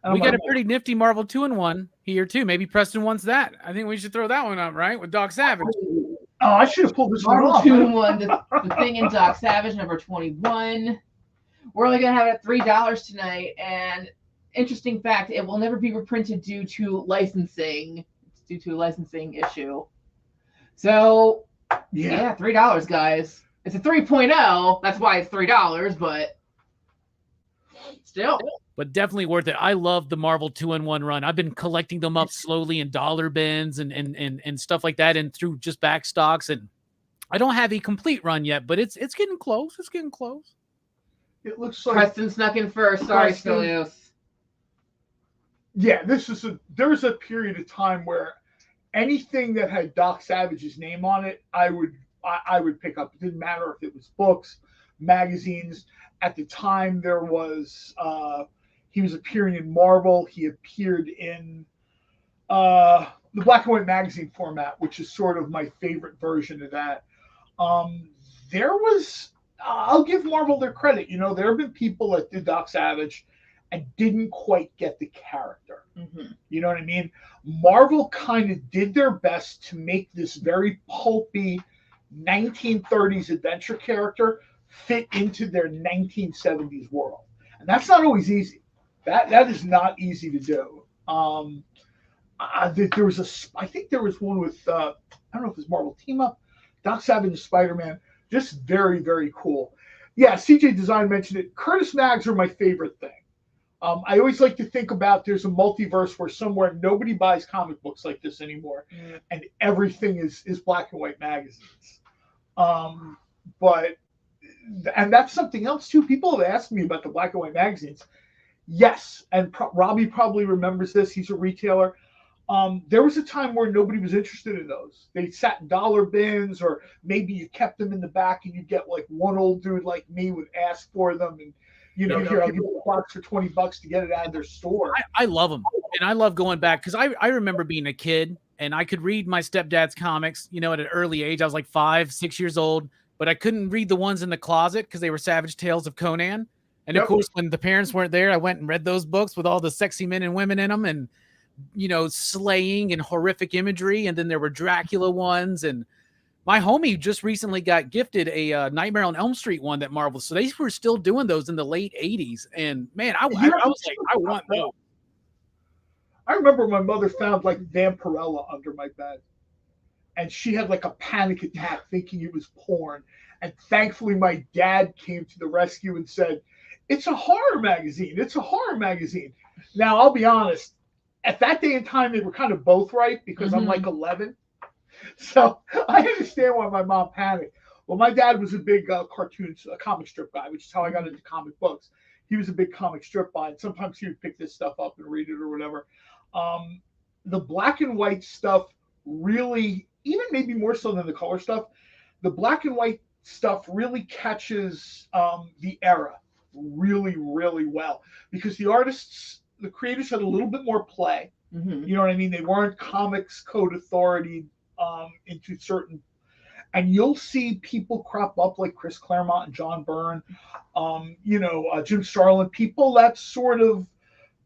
And we got a pretty nifty Marvel 2-in-1 here too. Maybe Preston wants that. I think we should throw that one up, right? With Doc Savage. Oh, I should have pulled this one Marvel off. 2-in-1, the Thing and Doc Savage, number 21. We're only going to have it at $3 tonight. And interesting fact, it will never be reprinted due to licensing. It's due to a licensing issue. So, yeah, $3, guys. It's a 3.0. That's why it's $3, but still. But definitely worth it. I love the Marvel 2-in-1 run. I've been collecting them up slowly in dollar bins and stuff like that, and through just back stocks. And I don't have a complete run yet, but it's getting close. It's getting close. It looks like Preston snuck in first. Sorry, Preston. Stelios. Yeah, there was a period of time where anything that had Doc Savage's name on it, I would pick up. It didn't matter if it was books, magazines. At the time, there was he was appearing in Marvel. He appeared in the black and white magazine format, which is sort of my favorite version of that. There was, I'll give Marvel their credit. You know, there have been people that did Doc Savage and didn't quite get the character. Mm-hmm. You know what I mean? Marvel kind of did their best to make this very pulpy 1930s adventure character fit into their 1970s world. And that's not always easy. That is not easy to do. There was I think there was one with, I don't know if it was Marvel Team Up, Doc Savage and Spider-Man. Just very, very cool. Yeah, CJ Design mentioned it. Curtis Mags are my favorite thing. I always like to think about there's a multiverse where somewhere nobody buys comic books like this anymore, and everything is black and white magazines. And that's something else too. People have asked me about the black and white magazines. Yes, and Robbie probably remembers this. He's a retailer. There was a time where nobody was interested in those. They sat in dollar bins, or maybe you kept them in the back, and you get like one old dude like me would ask for them, and here I'll give you a box for $20 to get it out of their store. I love them, and I love going back because I remember being a kid and I could read my stepdad's comics. You know, at an early age, I was like 5, 6 years old, but I couldn't read the ones in the closet because they were Savage Tales of Conan. And of course, when the parents weren't there, I went and read those books with all the sexy men and women in them, and slaying and horrific imagery. And then there were Dracula ones, and my homie just recently got gifted a Nightmare on Elm Street one that Marvel. So they were still doing those in the late 80s. And man, I was like, I want those. I remember my mother found like Vampirella under my bed, and she had like a panic attack thinking it was porn. And thankfully my dad came to the rescue and said, "It's a horror magazine. It's a horror magazine." Now, I'll be honest, at that day and time, they were kind of both right, because I'm like 11. So I understand why my mom panicked. Well, my dad was a big comic strip guy, which is how I got into comic books. He was a big comic strip guy, and sometimes he would pick this stuff up and read it or whatever. The black and white stuff really, even maybe more so than the color stuff, the black and white stuff really catches the era really, really well, because the creators had a little bit more play. You know what I mean? They weren't comics code authority into certain, and you'll see people crop up like Chris Claremont and John Byrne, Jim Starlin, people that sort of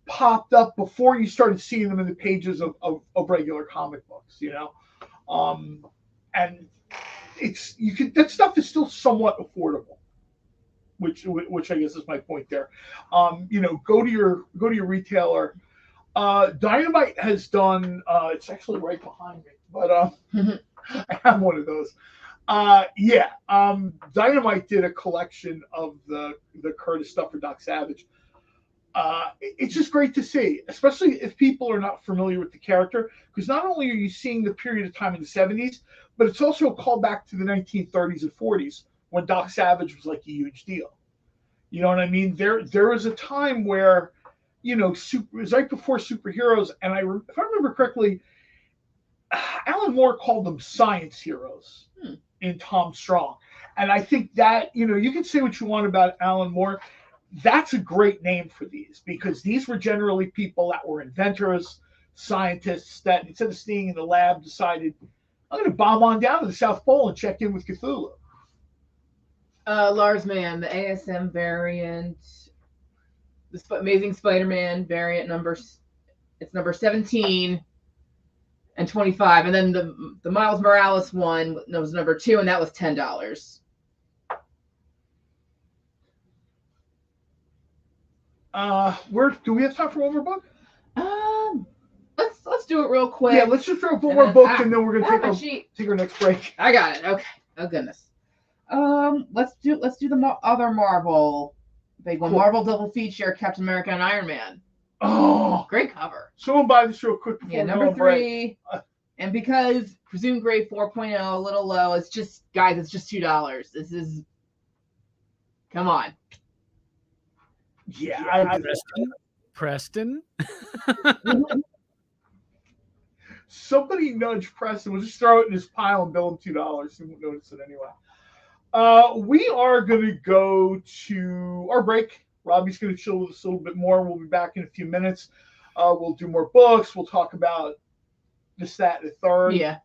popped up before you started seeing them in the pages of regular comic books, and that stuff is still somewhat affordable, which I guess is my point there. Go to your retailer. Dynamite has done. It's actually right behind me, but I have one of those. Dynamite did a collection of the Curtis stuff for Doc Savage. It's just great to see, especially if people are not familiar with the character, because not only are you seeing the period of time in the 70s, but it's also a callback to the 1930s and 40s when Doc Savage was like a huge deal. You know what I mean? There was a time where, it was right before superheroes, and if I remember correctly, Alan Moore called them science heroes in Tom Strong. And I think that, you can say what you want about Alan Moore. That's a great name for these, because these were generally people that were inventors, scientists that instead of staying in the lab decided, I'm going to bomb on down to the South Pole and check in with Cthulhu. Lars Mann, the ASM variant, the Amazing Spider-Man variant it's number 17 and 25, and then the Miles Morales one was number 2, and that was $10. Do we have time for one more book? Let's do it real quick. Yeah, let's just throw one And more then- book, and then we're gonna my sheet. take our next break. I got it. Okay. Oh goodness. Let's do the other Marvel big one. Cool. Marvel double feature: Captain America and Iron Man. Oh, Great cover. someone buy this real quick before Yeah, we go number on break. 3. And because presumed grade 4.0, a little low, it's just guys, it's just $2. This is come on. Yeah, Preston. somebody nudge Preston. We'll just throw it in his pile and bill him $2. He won't notice it anyway. We are going to go to our break. Robbie's going to chill with us a little bit more. We'll be back in a few minutes. We'll do more books. We'll talk about this, that, and the third. Yeah.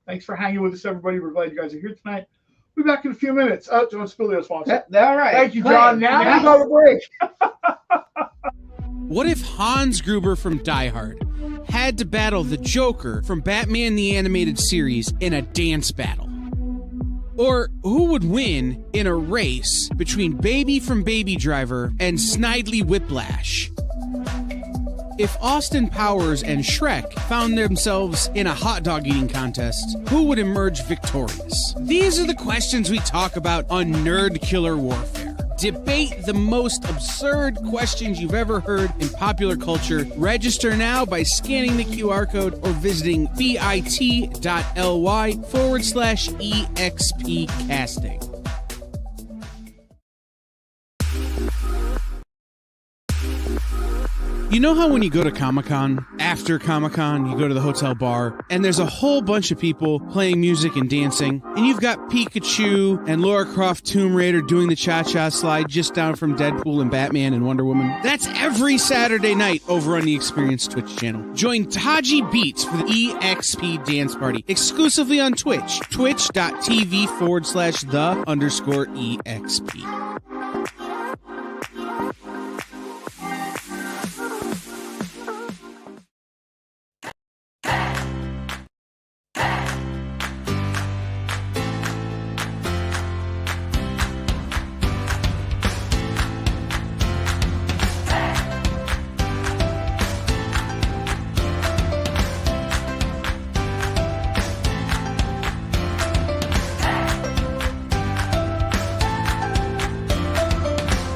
Thanks for hanging with us, everybody. We're glad you guys are here tonight. We'll be back in a few minutes. Don't spill the sponsor. All right. Thank you, John. Now we go to break. What if Hans Gruber from Die Hard had to battle the Joker from Batman the Animated Series in a dance battle? Or who would win in a race between Baby from Baby Driver and Snidely Whiplash? If Austin Powers and Shrek found themselves in a hot dog eating contest, who would emerge victorious? These are the questions we talk about on Nerd Killer Warfare. Debate the most absurd questions you've ever heard in popular culture. Register now by scanning the QR code or visiting bit.ly/EXP casting. You know how when you go to Comic-Con, after Comic-Con, you go to the hotel bar, and there's a whole bunch of people playing music and dancing, and you've got Pikachu and Lara Croft Tomb Raider doing the cha-cha slide just down from Deadpool and Batman and Wonder Woman? That's every Saturday night over on the Experience Twitch channel. Join Taji Beats for the EXP Dance Party, exclusively on Twitch, twitch.tv/the_EXP.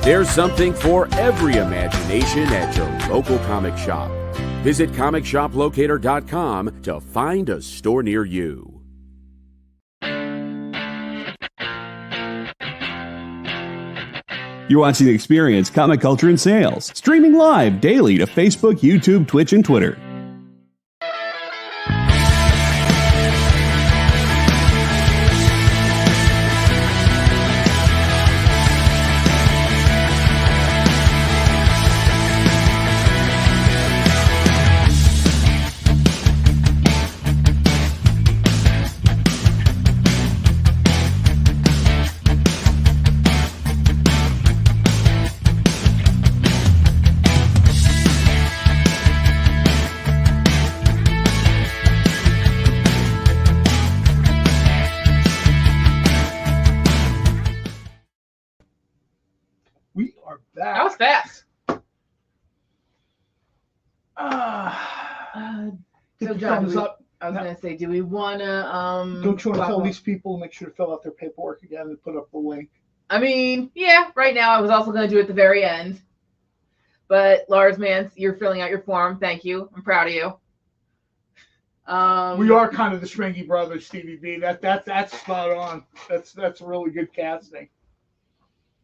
There's something for every imagination at your local comic shop. Visit comicshoplocator.com to find a store near you. You're watching The Experience Comic Culture and Sales, streaming live daily to Facebook, YouTube, Twitch, and Twitter. We are back. That was fast. Get So the John, thumbs up. I was gonna say, do we wanna Don't you want to talk tell about- these people, make sure to fill out their paperwork again and put up the link? I mean, yeah, right now I was also gonna do it at the very end. But Lars Mans, you're filling out your form. Thank you. I'm proud of you. We are kind of the Schmengi brothers, Stevie B. That's spot on. That's really good casting.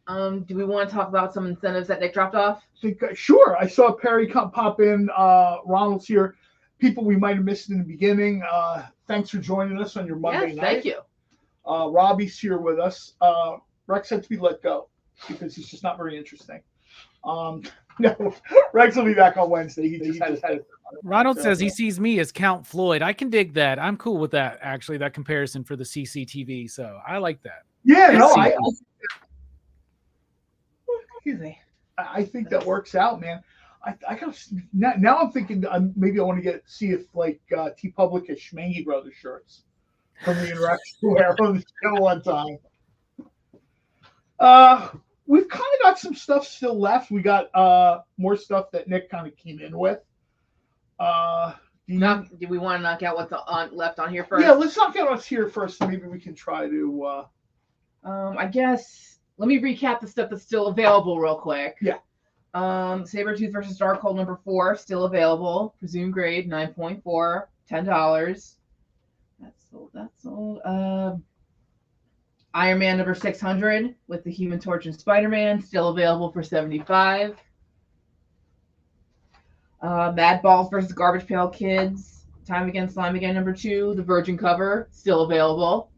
Do we want to talk about some incentives that Nick dropped off? Sure. I saw Perry pop in. Ronald's here. People we might have missed in the beginning. Thanks for joining us on your Monday Yes, night. thank you. Robbie's here with us. Rex had to be let go because he's just not very interesting. No, Rex will be back on Wednesday. He just had Ronald says he sees me as Count Floyd. I can dig that. I'm cool with that, actually, that comparison for the CCTV. So I like that. Yeah, no, Excuse me. I think that works out, man. I got now. I'm thinking maybe I want to see if like T Public has Schmengi Brothers shirts from me and Rex wear on the show one time. we've kind of got some stuff still left. We got more stuff that Nick kind of came in with. Do we want to knock out what's left on here first? Yeah, let's knock out what's here first. And maybe we can try to. I guess let me recap the stuff that's still available real quick. Yeah. Sabretooth versus Darkhold number 4 still available. Presumed grade 9.4, $10. That's sold. Iron Man number 600 with the Human Torch and Spider-Man still available for $75. Mad Balls versus Garbage Pail Kids, Time Again Slime Again number 2, the Virgin cover still available.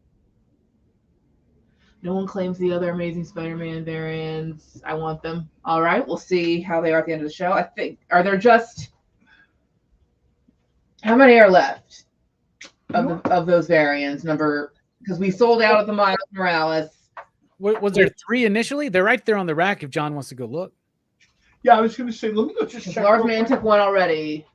No one claims the other Amazing Spider-Man variants. I want them. All right, we'll see how they are at the end of the show. I think, are there just, how many are left of those variants? Because we sold out of the Miles Morales. Was there 3 initially? They're right there on the rack if John wants to go look. Yeah, I was going to say, let me go just check. Lars Man took one already.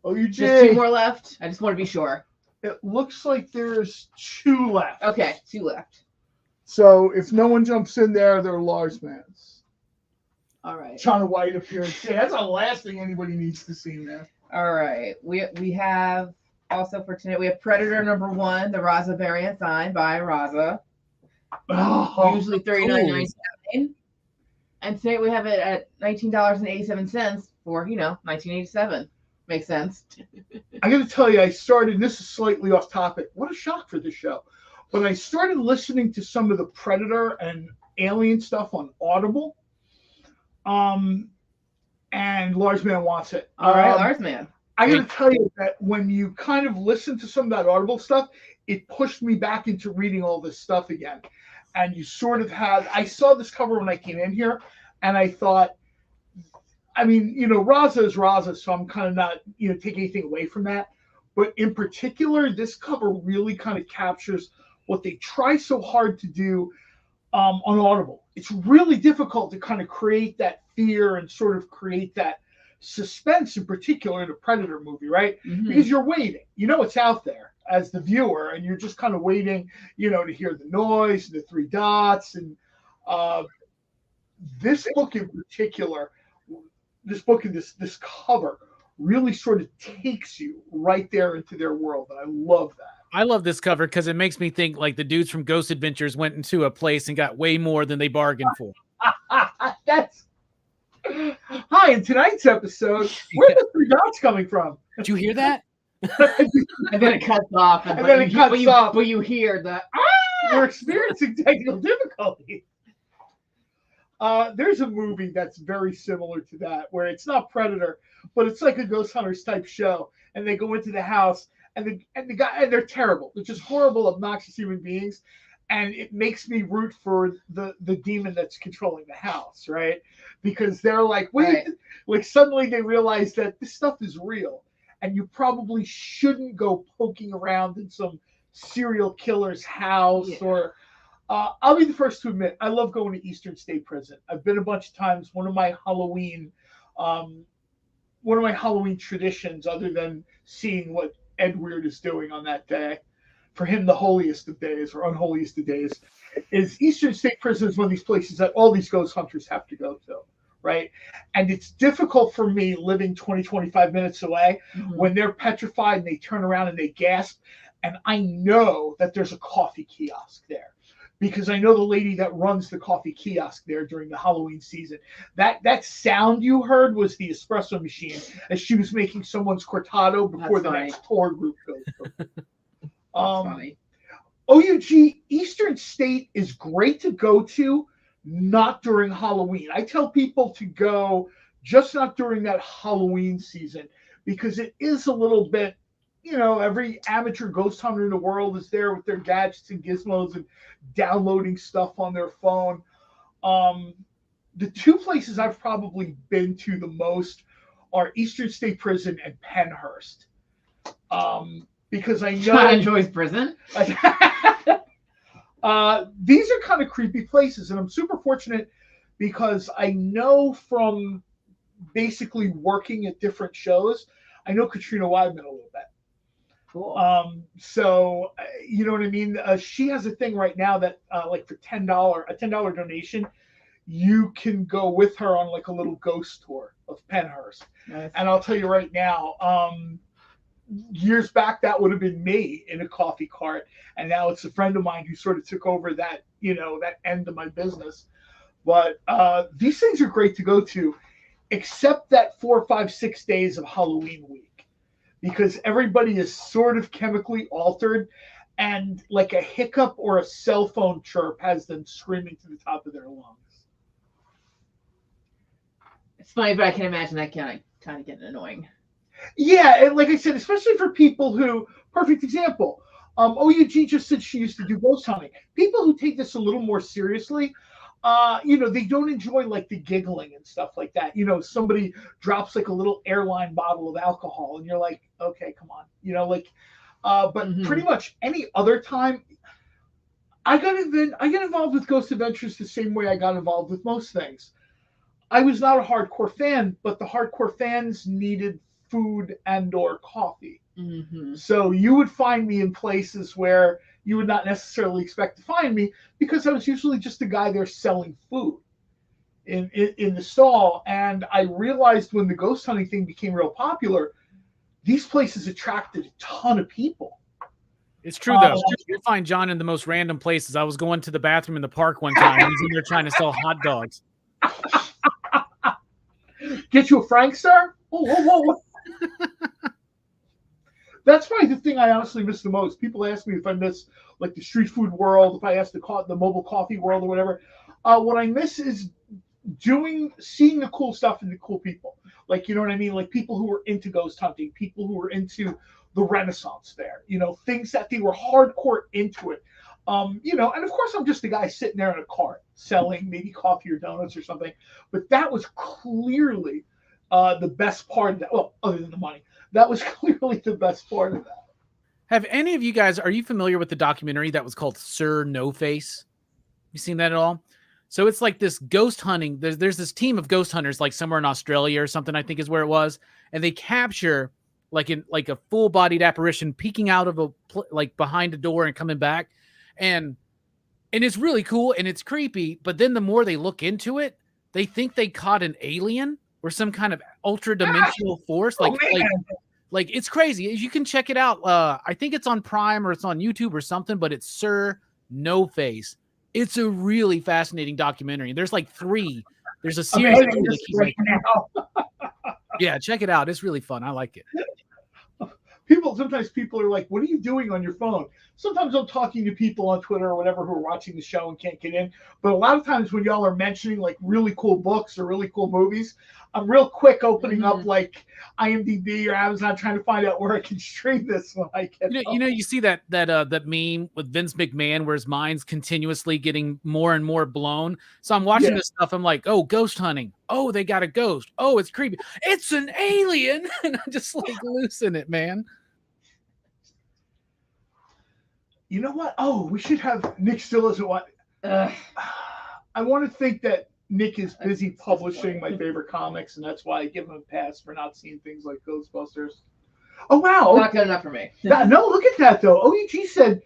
Oh, you did. Just 2 more left? I just want to be sure. It looks like there's 2 left. Okay, 2 left. So if no one jumps in there, they're Lars Mans. All right. China White appearance. Yeah, that's the last thing anybody needs to see, man. All right. We have also for tonight, we have Predator number 1, the Raza variant signed by Raza. Oh, Usually $39.99. And today we have it at $19.87 for, $19.87. Makes sense. I got to tell you, I started, this is slightly off topic. What a shock for this show. But I started listening to some of the Predator and Alien stuff on Audible. And Lars Man wants it. All right, Lars Man. I got to tell you that when you kind of listen to some of that Audible stuff, it pushed me back into reading all this stuff again. And you sort of I saw this cover when I came in here, and I thought, I mean, Raza is Raza, so I'm kind of not, taking anything away from that. But in particular, this cover really kind of captures what they try so hard to do on Audible. It's really difficult to kind of create that fear and sort of create that suspense, in particular in a Predator movie, right? Mm-hmm. Because you're waiting. It's out there as the viewer, and you're just kind of waiting, to hear the noise, the 3 dots. And this book in particular, this cover really sort of takes you right there into their world. And I love that. I love this cover because it makes me think like the dudes from Ghost Adventures went into a place and got way more than they bargained for. Hi, in tonight's episode, where are the 3 dots coming from? Did you hear that? And then it cuts off. But you hear the, we're experiencing technical difficulties. There's a movie that's very similar to that, where it's not Predator, but it's like a Ghost Hunters type show, and they go into the house, and they're terrible. They're just horrible, obnoxious human beings, and it makes me root for the demon that's controlling the house, right? Because they're like, wait, right. Like suddenly they realize that this stuff is real, and you probably shouldn't go poking around in some serial killer's house. Yeah. Or I'll be the first to admit, I love going to Eastern State Prison. I've been a bunch of times. One of my Halloween traditions, other than seeing what Ed Weird is doing on that day, for him the holiest of days or unholiest of days, is Eastern State Prison is one of these places that all these ghost hunters have to go to, right? And it's difficult for me living 20, 25 minutes away when they're petrified and they turn around and they gasp. And I know that there's a coffee kiosk there, because I know the lady that runs the coffee kiosk there during the Halloween season. That sound you heard was the espresso machine as she was making someone's cortado before next tour group goes. OUG, Eastern State is great to go to, not during Halloween. I tell people to go just not during that Halloween season, because it is a little bit, every amateur ghost hunter in the world is there with their gadgets and gizmos and downloading stuff on their phone. The 2 places I've probably been to the most are Eastern State Prison and Pennhurst. Because I know John enjoys prison. These are kind of creepy places, and I'm super fortunate because I know from basically working at different shows, I know Katrina Weidman a little bit. Cool. So you know what I mean? She has a thing right now that like for a $10 donation, you can go with her on like a little ghost tour of Penhurst. Nice. And I'll tell you right now, years back that would have been me in a coffee cart, and now it's a friend of mine who sort of took over that, you know, that end of my business. But these things are great to go to, except that 4, 5, 6 days of Halloween week, because everybody is sort of chemically altered, and like a hiccup or a cell phone chirp has them screaming to the top of their lungs. It's funny, but I can imagine that kind of getting annoying. Yeah, and like I said, especially for people who, perfect example, OUG just said she used to do ghost hunting. People who take this a little more seriously, you know, they don't enjoy like the giggling and stuff like that. You know, somebody drops like a little airline bottle of alcohol, and you're like, okay, come on, you know, like, but pretty much any other time, I got involved with Ghost Adventures the same way I got involved with most things. I was not a hardcore fan, but the hardcore fans needed food and or coffee. So you would find me in places where you would not necessarily expect to find me, because I was usually just a guy there selling food in the stall. And I realized when the ghost hunting thing became real popular, these places attracted a ton of people. It's true, though. You'll find John in the most random places. I was going to the bathroom in the park one time. He's in there trying to sell hot dogs. Get you a Frankster? Whoa. That's probably the thing I honestly miss the most. People ask me if I miss like the street food world, if I ask the mobile coffee world or whatever. What I miss is seeing the cool stuff and the cool people. Like, you know what I mean? Like people who were into ghost hunting, people who were into the Renaissance fair, you know, things that they were hardcore into it. You know, and of course I'm just a guy sitting there in a cart selling maybe coffee or donuts or something. But that was clearly the best part of that. Well, other than the money, that was clearly the best part of that. Have any of you guys, are you familiar with the documentary that was called Sir No Face? You seen that at all? So it's like this ghost hunting. There's this team of ghost hunters, like somewhere in Australia or something, I think is where it was. And they capture like a full bodied apparition peeking out of like behind a door and coming back. And it's really cool and it's creepy. But then the more they look into it, they think they caught an alien or some kind of ultra dimensional force. Like it's crazy. You can check it out. I think it's on Prime or it's on YouTube or something, but it's Sir No Face. It's a really fascinating documentary. There's like 3. There's a series. Yeah, check it out. It's really fun. I like it. Sometimes people are like, what are you doing on your phone? Sometimes I'm talking to people on Twitter or whatever who are watching the show and can't get in. But a lot of times when y'all are mentioning like really cool books or really cool movies, I'm real quick opening up like IMDb or Amazon trying to find out where I can stream this when I get home. You see that meme with Vince McMahon where his mind's continuously getting more and more blown. So I'm watching this stuff. I'm like, oh, ghost hunting. Oh, they got a ghost. Oh, it's creepy. It's an alien. And I'm just like losing it, man. You know what? Oh, we should have Nick still as what? I want to think that Nick is busy publishing my favorite comics, and that's why I give him a pass for not seeing things like Ghostbusters. Oh, wow. Not good enough for me. No, look at that, though. OEG said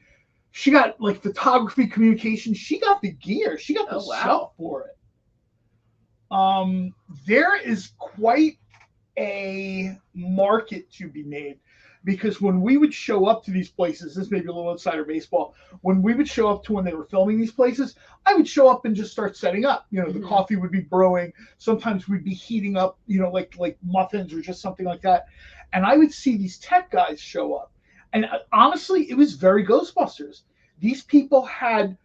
she got, like, photography, communication. She got the gear. She got the stuff for it. There is quite a market to be made. Because when we would show up to these places, this may be a little insider baseball, when we would show up to when they were filming these places, I would show up and just start setting up. You know, the coffee would be brewing. Sometimes we'd be heating up, you know, like muffins or just something like that. And I would see these tech guys show up. And honestly, it was very Ghostbusters. These people had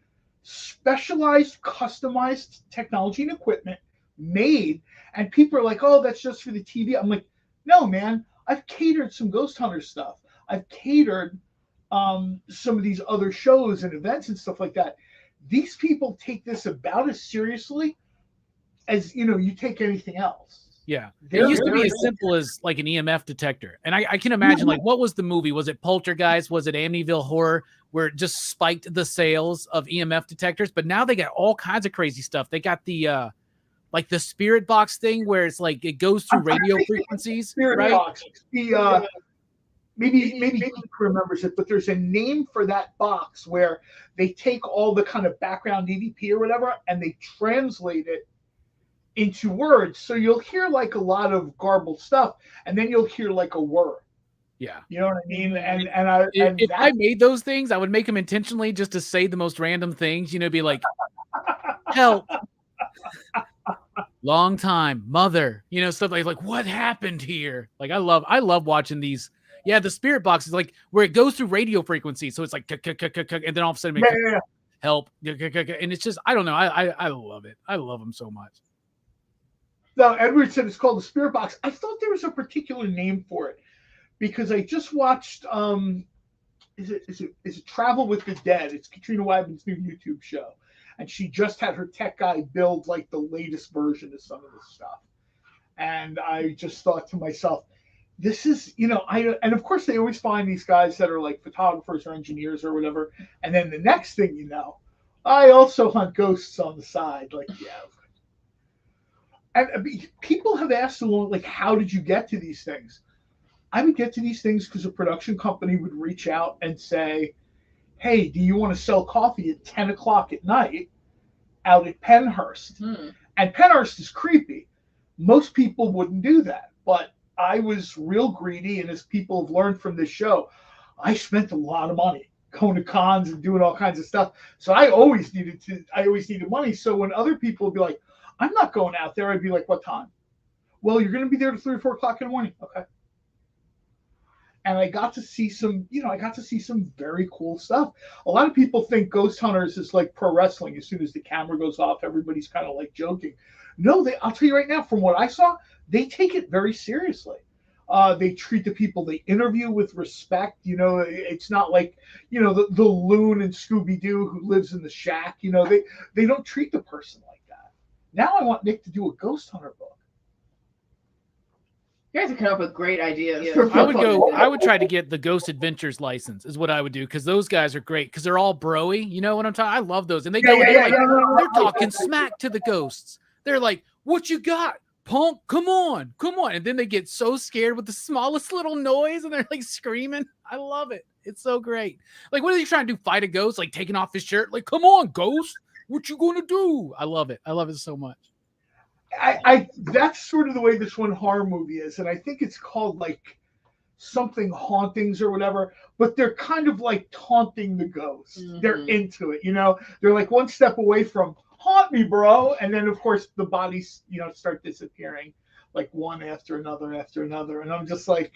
specialized, customized technology and equipment made. And people are like, oh, that's just for the TV. I'm like, no, man. I've catered some ghost hunter stuff. I've catered some of these other shows and events and stuff like that. These people take this about as seriously as, you know, you take anything else. Yeah. It used to be as simple as like an EMF detector. And I can imagine, like, what was the movie? Was it Poltergeist? Was it Amityville Horror, where it just spiked the sales of EMF detectors? But now they got all kinds of crazy stuff. They got the like the spirit box thing where it's like it goes through radio frequencies, spirit right? box. maybe Pete remembers it, but there's a name for that box where they take all the kind of background EVP or whatever and they translate it into words. So you'll hear like a lot of garbled stuff, and then you'll hear like a word. Yeah. You know what I mean? And if I made those things, I would make them intentionally just to say the most random things, be like, help, long time, mother, stuff like what happened here? Like, I love watching these. Yeah. The spirit box is like where it goes through radio frequency. So it's like, and then all of a sudden, help. And it's just, I don't know. I love it. I love them so much. No, Edward said it's called the spirit box. I thought there was a particular name for it because I just watched is it Travel with the Dead? It's Katrina Weidman's new YouTube show, and she just had her tech guy build like the latest version of some of this stuff. And I just thought to myself, this is, and of course they always find these guys that are like photographers or engineers or whatever, and then the next thing you know, I also hunt ghosts on the side. Like, yeah. And people have asked along, like, how did you get to these things? I would get to these things because a production company would reach out and say, hey, do you want to sell coffee at 10 o'clock at night out at Pennhurst? And Pennhurst is creepy. Most people wouldn't do that. But I was real greedy. And as people have learned from this show, I spent a lot of money going to cons and doing all kinds of stuff. So I always needed money. So when other people would be like, I'm not going out there, I'd be like, what time? Well, you're going to be there at 3 or 4 o'clock in the morning. Okay. And I got to see some very cool stuff. A lot of people think Ghost Hunters is like pro wrestling. As soon as the camera goes off, everybody's kind of like joking. No, I'll tell you right now, from what I saw, they take it very seriously. They treat the people they interview with respect. It's not like, the loon in Scooby-Doo who lives in the shack. They don't treat the person like that. Now I want Nick to do a Ghost Hunter book. You guys are coming up with great ideas. I would try to get the Ghost Adventures license is what I would do, because those guys are great because they're all broy. You know what I'm talking? I love those. And they they're talking smack to the ghosts. They're like, what you got? Punk, come on. And then they get so scared with the smallest little noise and they're like screaming. I love it. It's so great. Like, what are they trying to do? Fight a ghost? Like taking off his shirt? Like, come on, ghost. What you gonna do? I love it. I love it so much. I that's sort of the way this one horror movie is, and I think it's called like something hauntings or whatever, but they're kind of like taunting the ghosts. They're into it, they're like one step away from haunt me, bro, and then of course the bodies start disappearing like one after another, and I'm just like,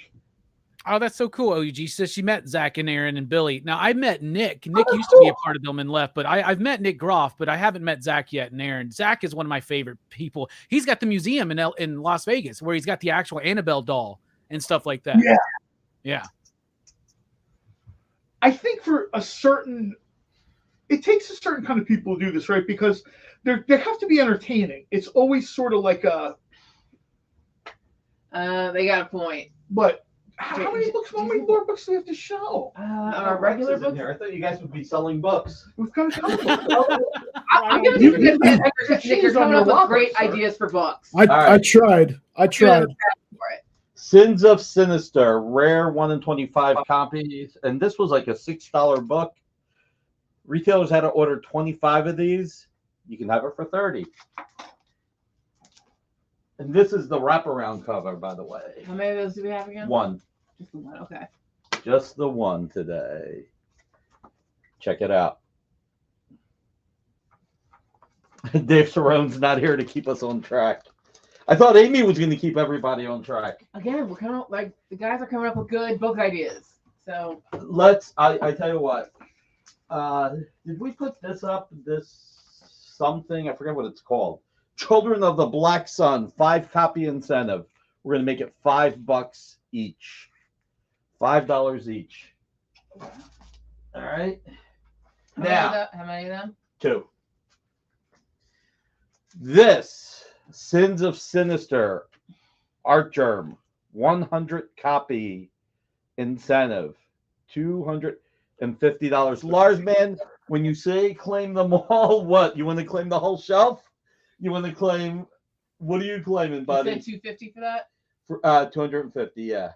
oh, that's so cool. OUG says she met Zach and Aaron and Billy. Now I met Nick. Nick used to be a part of them and left, but I've met Nick Groff, but I haven't met Zach yet and Aaron. Zach is one of my favorite people. He's got the museum in Las Vegas where he's got the actual Annabelle doll and stuff like that. Yeah. I think it takes a certain kind of people to do this, right? Because they have to be entertaining. It's always sort of like a. They got a point. But how many more books do we have to show? Our regular books. I thought you guys would be selling books. We've got a couple. I'm gonna give you Nick. You're coming up with great ideas for books. I tried. Sins of Sinister, rare 1 in 25 copies, and this was like a $6 book. Retailers had to order 25 of these. You can have it for 30. And this is the wraparound cover, by the way. How many of those do we have again? One. Just the one. Okay. Just the one today. Check it out. Dave Cerrone's not here to keep us on track. I thought Amy was going to keep everybody on track. Again, we're coming up, like, the guys are coming up with good book ideas. So I tell you what. Did we put this up? This something? I forget what it's called. Children of the Black Sun, 5-copy incentive. We're going to make it $5 each. $5 each. All right. How many of them? 2. This Sins of Sinister Art Germ, 100-copy incentive, $250. Lars, man, when you say claim them all, what? You want to claim the whole shelf? You want to claim, what are you claiming, buddy? You said $250 for that? For $250, yeah.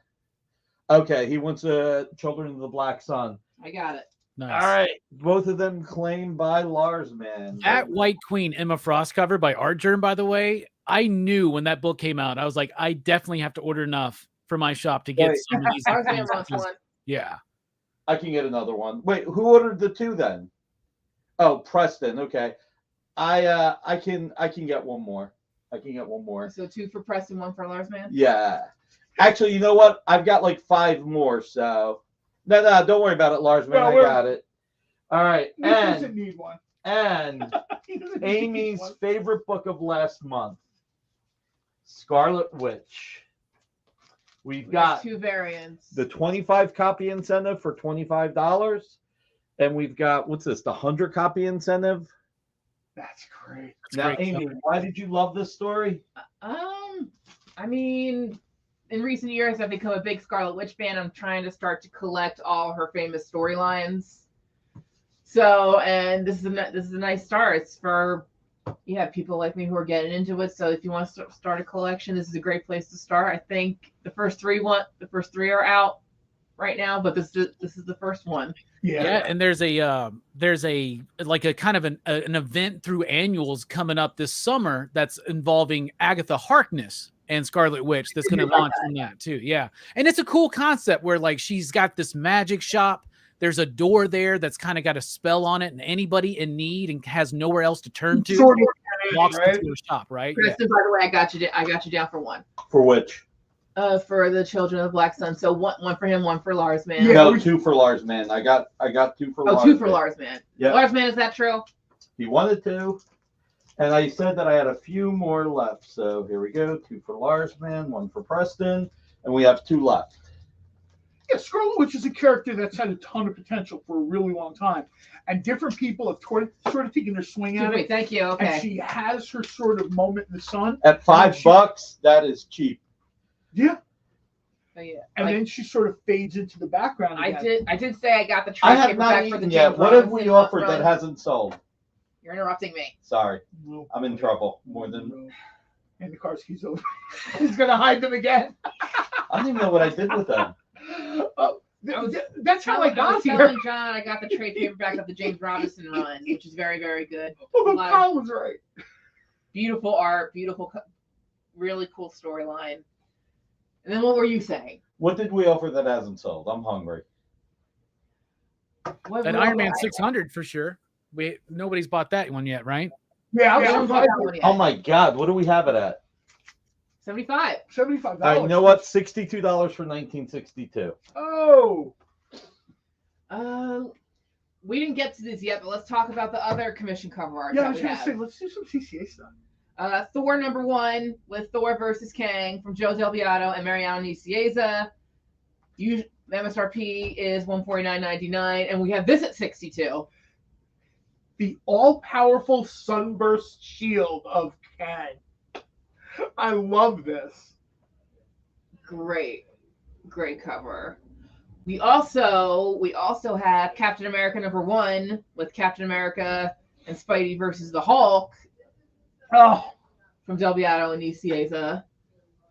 Okay, he wants Children of the Black Sun. I got it. Nice. All right, both of them claimed by Lars, man. That White Queen Emma Frost cover by Art Germ, by the way, I knew when that book came out, I was like, I definitely have to order enough for my shop to get Wait. some of these. I was gonna things. want one. Yeah. I can get another one. Wait, who ordered the two then? Oh, Preston. Okay, I can get one more. I can get one more. So 2 for Preston, 1 for Lars Man. Yeah. Actually, you know what? I've got like 5 more. So no, don't worry about it, Lars, man. No, I got it. All right, He doesn't need one. and He doesn't need Amy's one. favorite book of last month, Scarlet Witch. We've got 2 variants. the 25 copy incentive for $25, and we've got what's this? The 100 copy incentive. That's great. Now, great Amy, cover. why did you love this story? I mean, in recent years, I've become a big Scarlet Witch fan. I'm trying to start to collect all her famous storylines. So, and this is a nice start. It's for people like me who are getting into it. So, if you want to start a collection, this is a great place to start. I think the first 3 are out right now, but this is the first one. Yeah, and there's a like a kind of an event through annuals coming up this summer that's involving Agatha Harkness and Scarlet Witch that's going to launch from that too. Yeah, and it's a cool concept where like she's got this magic shop. There's a door there that's kind of got a spell on it, and anybody in need and has nowhere else to turn to Sort of, walks right? into a shop, right? Yeah. Kristen, by the way, I got you down for 1. For which? For the Children of the Black Sun. So one for him, 1 for Lars Man. Yeah. No, 2 for Lars, man. I got 2 for Lars. 2 for man. Lars Man. Yeah. Lars Man, is that true? He wanted to, and I said that I had a few more left. So here we go: 2 for Lars, man, 1 for Preston, and we have 2 left. Yeah, Scarlet Witch is a character that's had a ton of potential for a really long time, and different people have sort of taken their swing at Wait, it. thank you. And Okay. she has her sort of moment in the sun. At $5, that is cheap. Yeah, Oh, yeah. and then she sort of fades into the background. I Again. did say I got the trade I have paperback not for the eaten yet. James What have we Robinson offered run. that hasn't sold? You're interrupting me. Sorry, No. I'm in trouble. More than And the car's keys over. He's gonna hide them again. I don't even know what I did with them. That's how I got here. telling John I got the trade paperback of the James Robinson run, which is very, very good. Oh, Lot of Kyle was right. beautiful art, really cool storyline. And then what were you saying? What did we offer that hasn't sold? I'm hungry. What That were Iron Man I- 600 for sure. Nobody's bought that one yet, right? Yeah, Yeah, I I haven't was bought that one yet. Oh my God, what do we have it at? 75. $75. All right, you know what? $62 for 1962. Oh, We didn't get to this yet, but let's talk about the other commission cover art yeah. I that was we gonna have. say, let's do some CCA stuff. Thor #1 with Thor versus Kang from Joe Del Beato and Mariano Nicieza. MSRP is $149.99, and we have this at $62. The all-powerful sunburst shield of Kang. I love this. Great cover. We also have Captain America #1 with Captain America and Spidey versus the Hulk Oh, from Del Beato and Nicieza.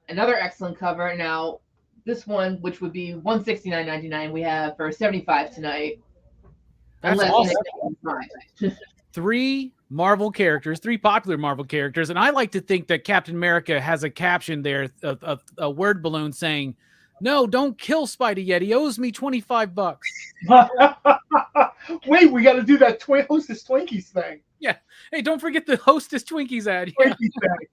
Another excellent cover. Now, this one, which would be $169.99, we have for $75 tonight. That's Unless awesome. Nick- 3 popular Marvel characters, and I like to think that Captain America has a caption there, a word balloon saying, "No, don't kill Spidey yet. He owes me $25." wait, we got to do that Hostess Twinkies thing. Hey, don't forget the Hostess Twinkies ad. Yeah. Twinkies thing.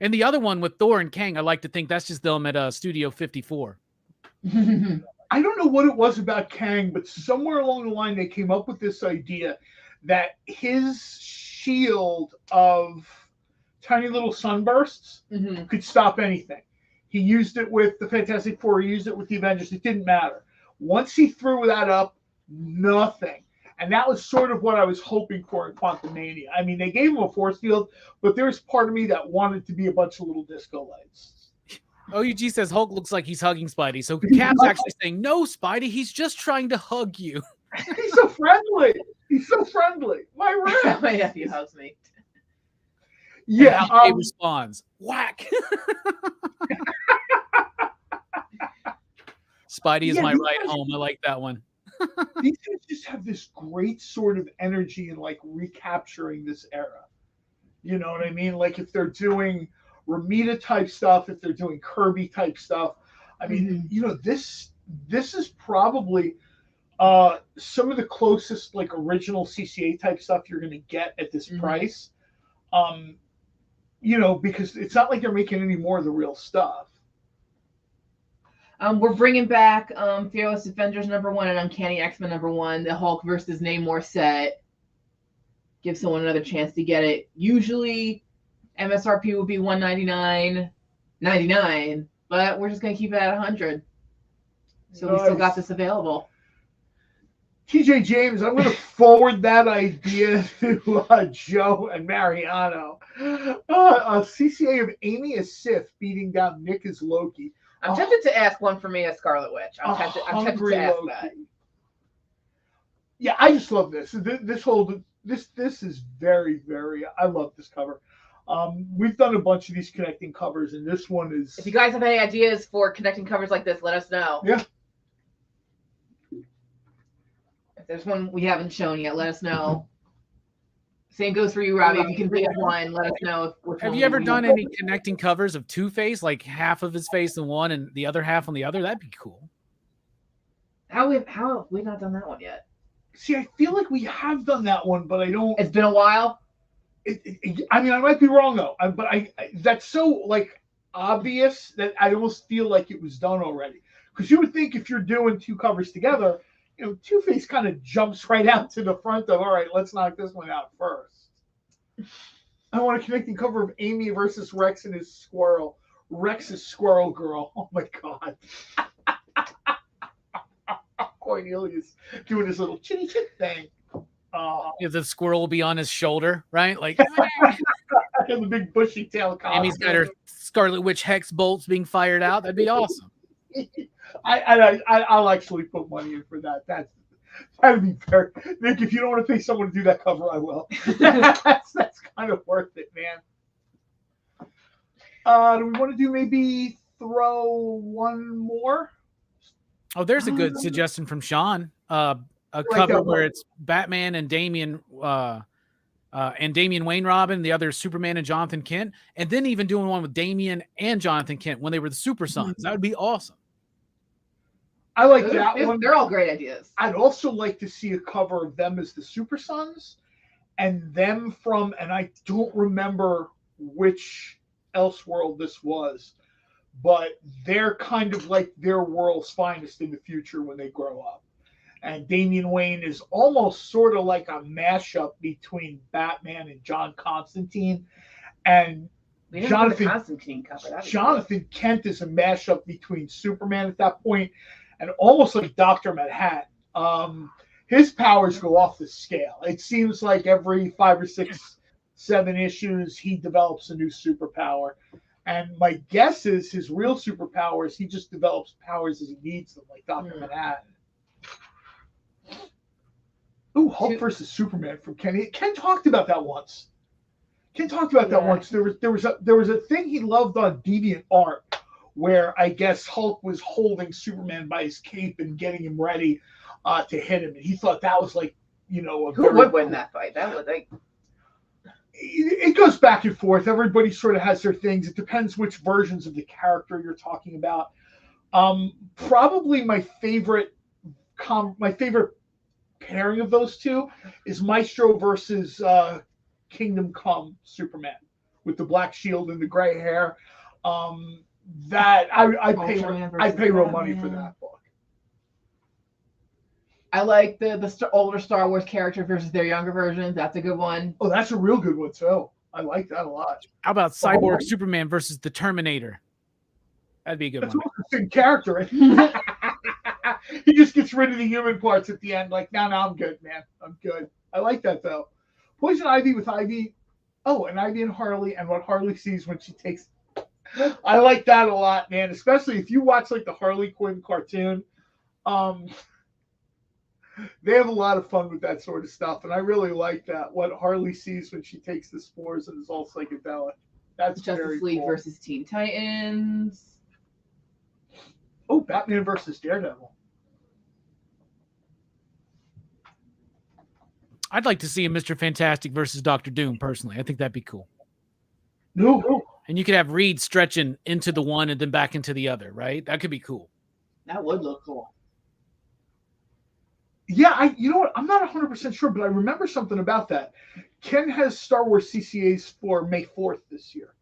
And the other one with Thor and Kang, I like to think that's just them at Studio 54. I don't know what it was about Kang, but somewhere along the line they came up with this idea that his shield of tiny little sunbursts Mhm. could stop anything. He used it with the Fantastic Four, he used it with the Avengers, it didn't matter. Once he threw that up, nothing. And that was sort of what I was hoping for in Quantumania. I mean, they gave him a force field, but there's part of me that wanted to be a bunch of little disco lights. OUG says Hulk looks like he's hugging Spidey. So Cap's actually saying, "No, Spidey, he's just trying to hug you." He's so friendly. He's so friendly. My rat. My nephew hugs me. Yeah. And he responds, "Whack." Spidey is Yeah, my these ride guys- home. I like that one. These guys just have this great sort of energy in like recapturing this era. You know what I mean? Like if they're doing Romita type stuff, if they're doing Kirby type stuff, I mean, you know, this is probably some of the closest like original CCA type stuff you're going to get at this price. You know, because it's not like they're making any more of the real stuff. We're bringing back Fearless Defenders #1 and Uncanny X-Men #1, the Hulk versus Namor set. Give someone another chance to get it. Usually, MSRP would be $199.99, but we're just gonna keep it at $100. So we still got this available. TJ James, I'm going to forward that idea to Joe and Mariano. A CCA of Amy as Sif beating down Nick as Loki. I'm tempted to ask one for me as Scarlet Witch. I'm tempted to ask Loki. that. Yeah, I just love this. This is very, very. I love this cover. We've done a bunch of these connecting covers, and this one is. If you guys have any ideas for connecting covers like this, let us know. Yeah. If there's one we haven't shown yet, let us know. Same goes for you, Robbie. If you can think of one, let us know. Have you ever done any connecting covers of Two-Face, like half of his face in one and the other half on the other? That'd be cool. How have we not done that one yet? See, I feel like we have done that one, but I don't. It's been a while. I mean, I might be wrong though. But that's so like obvious that I almost feel like it was done already. Because you would think if you're doing two covers together, you know, Two-Face kind of jumps right out to the front of, all right, let's knock this one out first. I want a connecting cover of Amy versus Rex and his squirrel. Rex's squirrel girl. Oh my God. Cornelius doing his little chitty chit thing. Yeah, the squirrel will be on his shoulder, right? Like and the big bushy tail. Amy's got her Scarlet Witch hex bolts being fired out. That'd be awesome. I'll actually put money in for that. That'd be fair. Nick, if you don't want to pay someone to do that cover, I will. that's kind of worth it, man. Do we want to do maybe throw one more? Oh, there's a good suggestion from Sean. A cover where it's Batman and Damian Wayne Robin, the other Superman and Jonathan Kent, and then even doing one with Damian and Jonathan Kent when they were the Super Sons. That would be awesome. I like that one. They're all great ideas. I'd also like to see a cover of them as the Super Sons and them from, and I don't remember which Elseworld this was, but they're kind of like their world's finest in the future when they grow up. And Damian Wayne is almost sort of like a mashup between Batman and John Constantine. And Jonathan Kent is a mashup between Superman at that point and almost like Dr. Manhattan. His powers go off the scale. It seems like every 5 or 6, 7 issues, he develops a new superpower. And my guess is his real superpower is he just develops powers as he needs them, like Dr. Manhattan. Ooh, Hulk versus Superman from Kenny. Ken talked about that once. There was a thing he loved on DeviantArt where I guess Hulk was holding Superman by his cape and getting him ready to hit him. And he thought that was like, you know, who would win that fight? That would like. It goes back and forth. Everybody sort of has their things. It depends which versions of the character you're talking about. Probably my favorite pairing of those two is Maestro versus Kingdom Come Superman with the black shield and the gray hair. That I pay real money for that book. I like the older Star Wars character versus their younger versions. That's a good one. Oh, that's a real good one too. I like that a lot. How about Cyborg Superman versus the Terminator? That'd be a good one. That's an interesting character. He just gets rid of the human parts at the end. Like, no, I'm good, man. I'm good. I like that though. Poison Ivy with Ivy. Oh, and Ivy and Harley, and what Harley sees when she takes. I like that a lot, man. Especially if you watch like the Harley Quinn cartoon. They have a lot of fun with that sort of stuff, and I really like that. What Harley sees when she takes the spores and is all psychedelic. That's Justice very League cool. versus Teen Titans. Oh, Batman versus Daredevil. I'd like to see a Mr. Fantastic versus Doctor Doom personally. I think that'd be cool. No. And you could have Reed stretching into the one and then back into the other, right? That could be cool. That would look cool. Yeah, you know what? I'm not 100% sure, but I remember something about that. Ken has Star Wars CCAs for May 4th this year.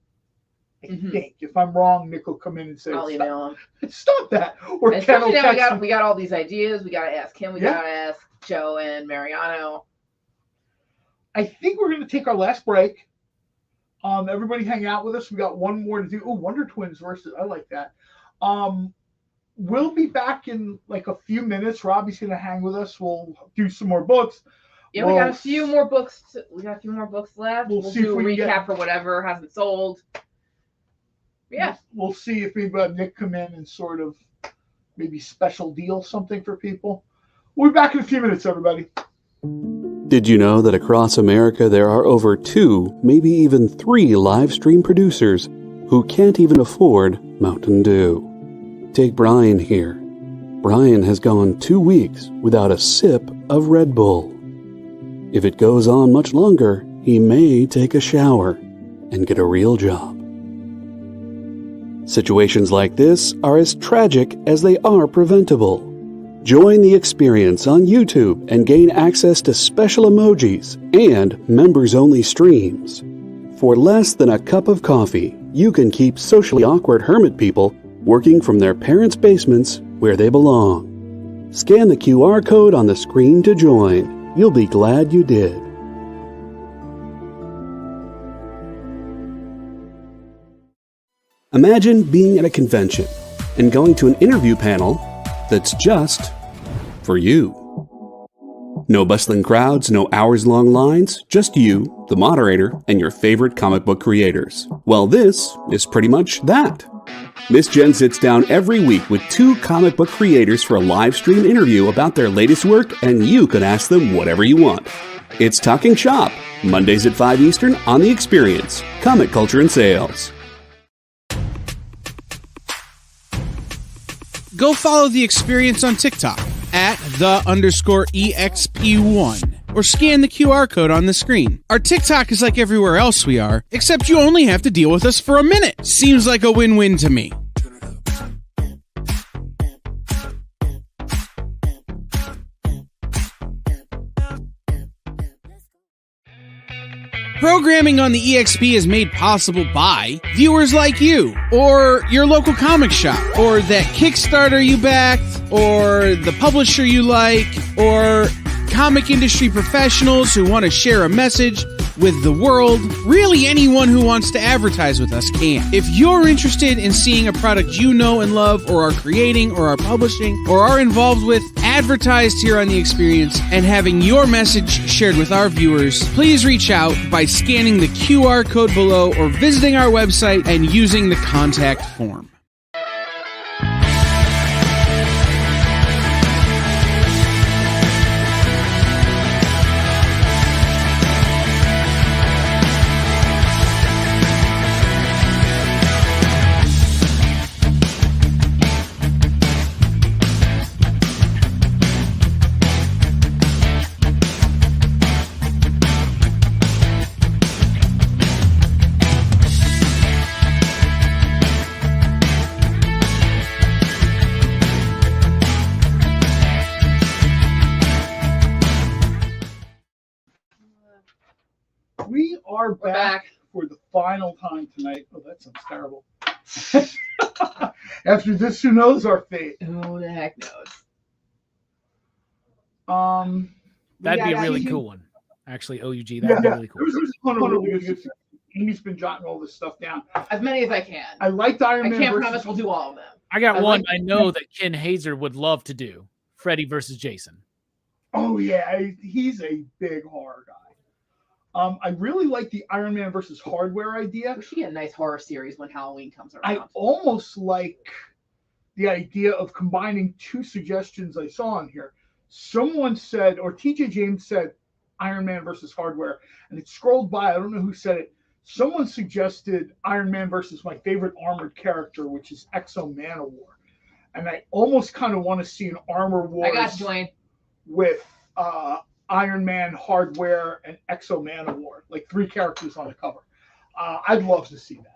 I think. If I'm wrong, Nick will come in and say, I'll email him. Stop that. Or And Ken will especially now text we got all these ideas. We got to ask him. We Yeah. got to ask Joe and Mariano. I think we're going to take our last break. Everybody hang out with us. We got one more to do. Oh, Wonder Twins versus. I like that. We'll be back in like a few minutes. Robbie's going to hang with us. We'll do some more books. Yeah, we got a few more books. We got a few more books left. We'll see do if a we can recap get- for whatever hasn't sold. Yeah. We'll see if we have Nick come in and sort of maybe special deal something for people. We'll be back in a few minutes, everybody. Did you know that across America there are over 2, maybe even 3 live stream producers who can't even afford Mountain Dew? Take Brian here. Brian has gone 2 weeks without a sip of Red Bull. If it goes on much longer, he may take a shower and get a real job. Situations like this are as tragic as they are preventable. Join the experience on YouTube and gain access to special emojis and members-only streams. For less than a cup of coffee, you can keep socially awkward hermit people working from their parents' basements where they belong. Scan the QR code on the screen to join. You'll be glad you did. Imagine being at a convention and going to an interview panel that's just for you. No bustling crowds, no hours-long lines, just you, the moderator, and your favorite comic book creators. Well, this is pretty much that. Miss Jen sits down every week with 2 comic book creators for a live stream interview about their latest work, and you can ask them whatever you want. It's Talking Shop, Mondays at 5 Eastern on The Experience, Comic Culture and Sales. Go follow The Experience on TikTok at @the_EXP1 or scan the QR code on the screen. Our TikTok is like everywhere else we are, except you only have to deal with us for a minute. Seems like a win-win to me. Programming on the EXP is made possible by viewers like you, or your local comic shop, or that Kickstarter you backed, or the publisher you like, or comic industry professionals who want to share a message with the world. Really, anyone who wants to advertise with us can. If you're interested in seeing a product you know and love, or are creating, or are publishing, or are involved with, advertised here on The Experience, and having your message shared with our viewers, please reach out by scanning the QR code below or visiting our website and using the contact form. We are We're back for the final time tonight. Oh, that sounds terrible. After this, who knows our fate? Who the heck knows? That'd be a really cool one. Actually, OUG, that'd be really cool. There's a ton of really good stuff. Amy's been jotting all this stuff down. As many as I can. I liked Iron I Man. can't versus- promise we'll do all of them. I got I one like- I know that Ken Hazer would love to do. Freddy versus Jason. Oh yeah, he's a big horror guy. I really like the Iron Man versus Hardware idea. We should get a nice horror series when Halloween comes around. I almost like the idea of combining 2 suggestions I saw in here. Someone said, or TJ James said, Iron Man versus Hardware, and it scrolled by. I don't know who said it. Someone suggested Iron Man versus my favorite armored character, which is Exo Manowar. and I almost kind of want to see an Armor Wars I got you, Dwayne. with Iron Man, Hardware, and Exo Man Award, like 3 characters on the cover. I'd love to see that.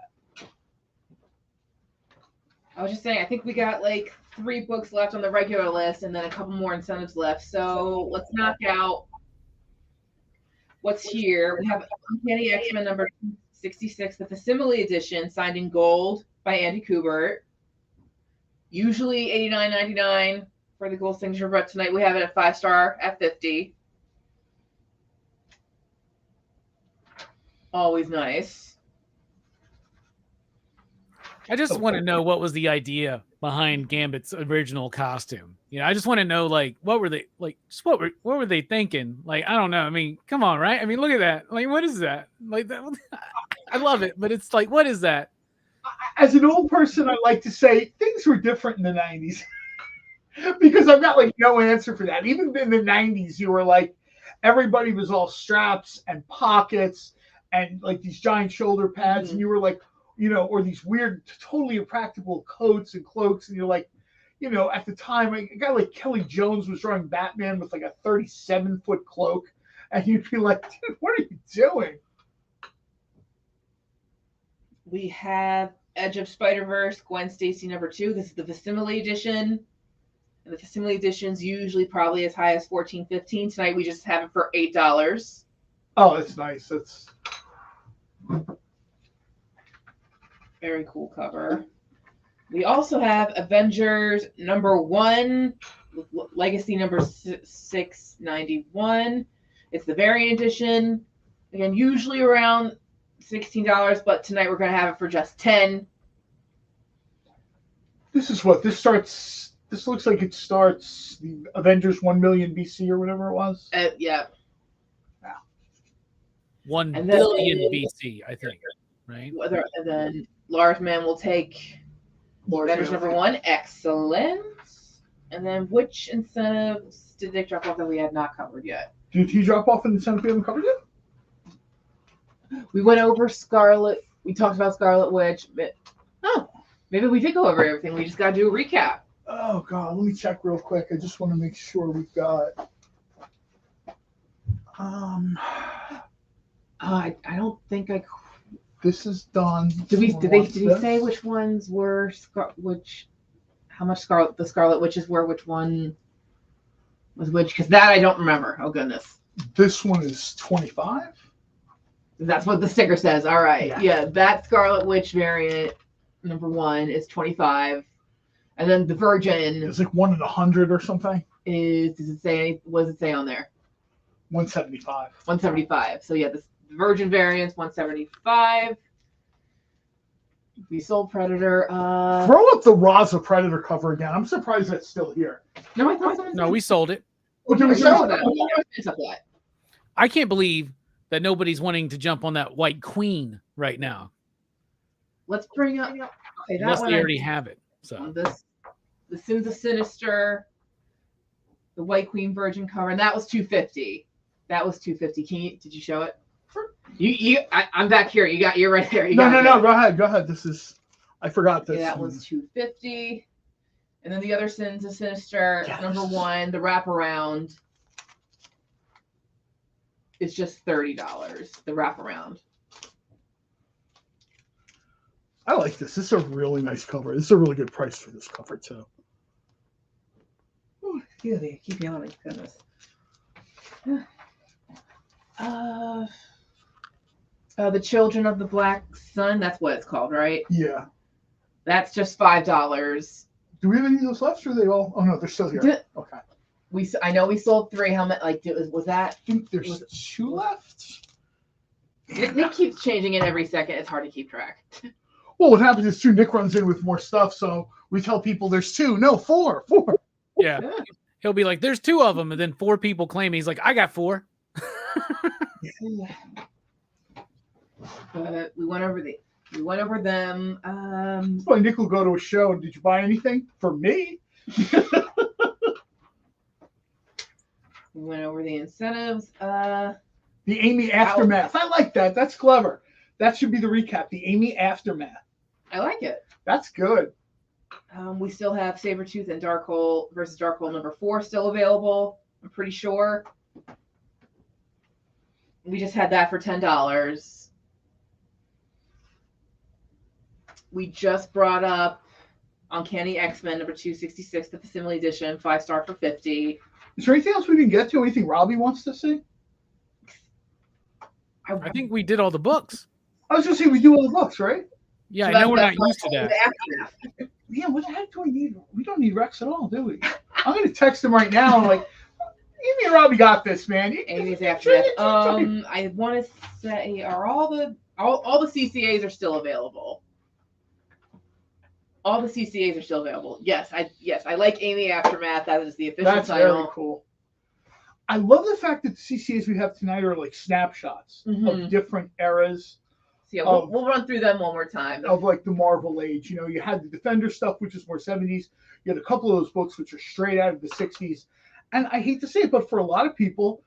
I was just saying, I think we got like 3 books left on the regular list and then a couple more incentives left. So let's knock out what's here. We have Uncanny X-Men number 66, the Facsimile edition, signed in gold by Andy Kubert. Usually $89.99 for the gold signature, but tonight we have it at 5-star at $50. Always nice. I just want to know what was the idea behind Gambit's original costume. You know, I just want to know, like, what were they like? Just what were they thinking? Like, I don't know. I mean, come on, right? I mean, look at that. Like, what is that? Like that. I love it, but it's like, what is that? As an old person, I like to say things were different in the 90s because I've got like no answer for that. Even in the 90s, you were like, everybody was all straps and pockets and like these giant shoulder pads, and you were like, you know, or these weird, totally impractical coats and cloaks. And you're like, you know, at the time, a guy like Kelly Jones was drawing Batman with like a 37-foot cloak. And you'd be like, dude, what are you doing? We have Edge of Spider-Verse, Gwen Stacy number 2. This is the Facsimile edition. And the Facsimile edition's usually probably as high as $14, $15. Tonight we just have it for $8. Oh, that's nice. That's very cool cover. We also have Avengers number 1, Legacy number 691. It's the variant edition. Again, usually around $16, but tonight we're going to have it for just $10. This is what this starts. This looks like it starts the Avengers 1 million BC or whatever it was. Yeah. 1 And then- billion BC, I think. Right. And then Lars Man will take Avengers number 1. Excellent. And then which incentives did Dick drop off that we had not covered yet? Did he drop off an incentive we haven't covered yet? We went over Scarlet. We talked about Scarlet Witch. But, maybe we did go over everything. We just got to do a recap. Oh God, let me check real quick. I just want to make sure we've got. I don't think I. This is done. Did we say which ones were how much the Scarlet Witches were? Which one was which? Because that I don't remember. Oh goodness. This one is 25. That's what the sticker says. All right. Yeah, that Scarlet Witch variant number 1 is 25, and then the Virgin It's like 1 in 100 or something. is. Does it say? What does it say on there? 175. 175. So yeah, the Virgin variants 175. We sold Predator. Throw up the Raza Predator cover again. I'm surprised that's still here. No, I thought someone No, we sold it. Oh, did we we sell sold it? that. I can't believe that nobody's wanting to jump on that White Queen right now. Let's bring up. Okay, that Unless one they already have it. So this, the Sins of Sinister, the White Queen Virgin cover, and that was $250. That was $250. Did you show it? I'm back here. You're right there. No. Go ahead. This is. I forgot this. Okay, that was $250. And then the other Sins of Sinister, number 1, the wraparound, is just $30. The wraparound. I like this. This is a really nice cover. This is a really good price for this cover too. Ooh, excuse me, keep yawning. Goodness. The Children of the Black Sun. That's what it's called, right? Yeah. That's just $5. Do we have any of those left? Or are they all? Oh no, they're still here. Okay. I know we sold 3. How many? Like, was that? I think there's 2 left. Nick keeps changing it every second. It's hard to keep track. Well, what happens is Nick runs in with more stuff, so we tell people there's 2. No, 4. yeah, he'll be like, "There's 2 of them," and then 4 people claim. He's like, "I got 4." But we went over them. Well, Nick will go to a show. Did you buy anything for me? We went over the incentives. The Amy Aftermath. I like that. That's clever. That should be the recap. The Amy Aftermath. I like it. That's good. We still have Sabretooth and Darkhold versus Darkhold #4 still available. I'm pretty sure. We just had that for $10. We just brought up Uncanny X-Men #266, the Facsimile edition, 5-star for $50. Is there anything else we didn't get to? Anything Robbie wants to see? I think we did all the books. I was going to say we do all the books, right? Yeah, So I know we're not that's used to that. the aftermath. Yeah, what the heck do we need? We don't need Rex at all, do we? I'm going to text him right now. I'm like, Amy and Robbie got this, man. Amy's aftermath. I want to say, are all the CCAs are still available? All the CCAs are still available. Yes, I like Amy Aftermath. That is the official That's title. very cool. I love the fact that the CCAs we have tonight are like snapshots of different eras. So yeah, we'll run through them one more time. Of like the Marvel age. You know, you had the Defender stuff, which is more 70s. You had a couple of those books, which are straight out of the 60s. And I hate to say it, but for a lot of people,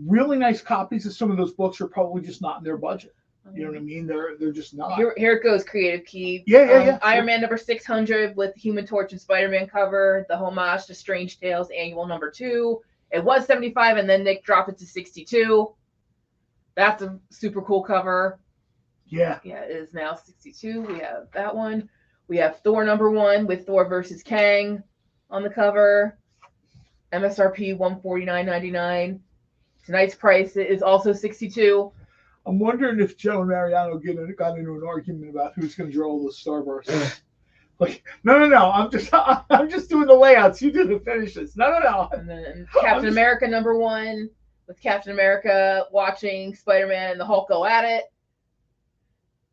really nice copies of some of those books are probably just not in their budget. You know what I mean? They're just not. Here it goes, Creative Key. Yeah. Iron Man #600 with Human Torch and Spider-Man cover, the homage to Strange Tales annual #2. It was 75, and then Nick dropped it to 62. That's a super cool cover. Yeah. Yeah, it is now 62. We have that one. We have Thor #1 with Thor versus Kang on the cover. MSRP $149.99. Tonight's price is also 62. I'm wondering if Joe and Mariano got into an argument about who's going to draw all the Starbursts. Like, no. I'm just doing the layouts. You do the finishes. No. And then Captain America #1 with Captain America watching Spider-Man and the Hulk go at it.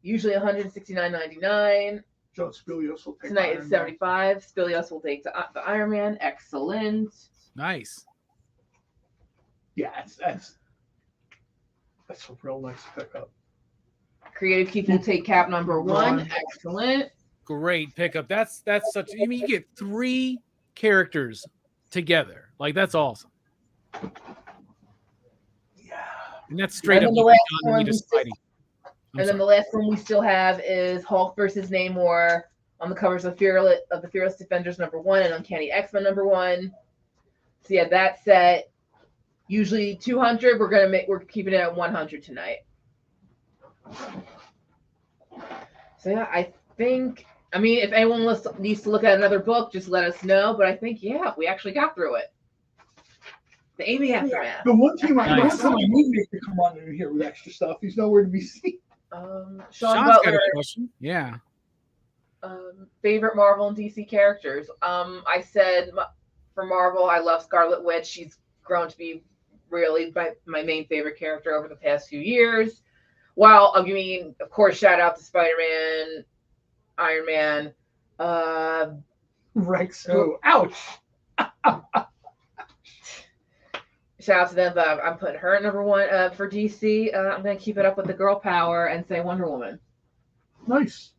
Usually $169.99. Joe Spilios will take Tonight is 75. Spilios will take the Iron Man. Excellent. Nice. Yeah, that's a real nice pickup. Creative Keith will take Cap #1. Excellent. Great pickup. That's such. I mean, you get 3 characters together. Like, that's awesome. Yeah. And that's straight up. And then the last one we still have is Hulk versus Namor on the covers of the Fearless Defenders #1 and Uncanny X-Men #1. So yeah, that set usually 200. We're keeping it at 100 tonight. So yeah, I think. I mean, if anyone needs to look at another book, just let us know. But I think we actually got through it. The Amy Aftermath. The one time I need Nick to come on in here with extra stuff. He's nowhere to be seen. Sean's Butler, got a question. Yeah. Favorite Marvel and DC characters. I said for Marvel, I love Scarlet Witch. She's grown to be really my main favorite character over the past few years. While I mean, of course, shout out to Spider-Man, Iron Man, Rex. Oh, ouch. Shout out to them, but I'm putting her at #1 for DC. I'm going to keep it up with the girl power and say Wonder Woman. Nice.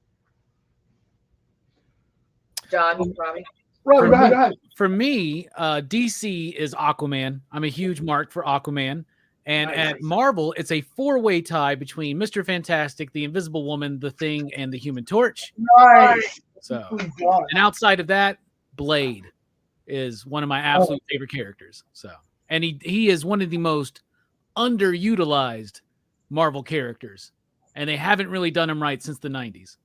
John, Robbie. Robbie, go ahead. For me, DC is Aquaman. I'm a huge mark for Aquaman. And at Marvel, it's a 4-way tie between Mr. Fantastic, the Invisible Woman, the Thing, and the Human Torch. Nice. So, and outside of that, Blade is one of my absolute favorite characters. So, and he is one of the most underutilized Marvel characters, and they haven't really done him right since the 90s.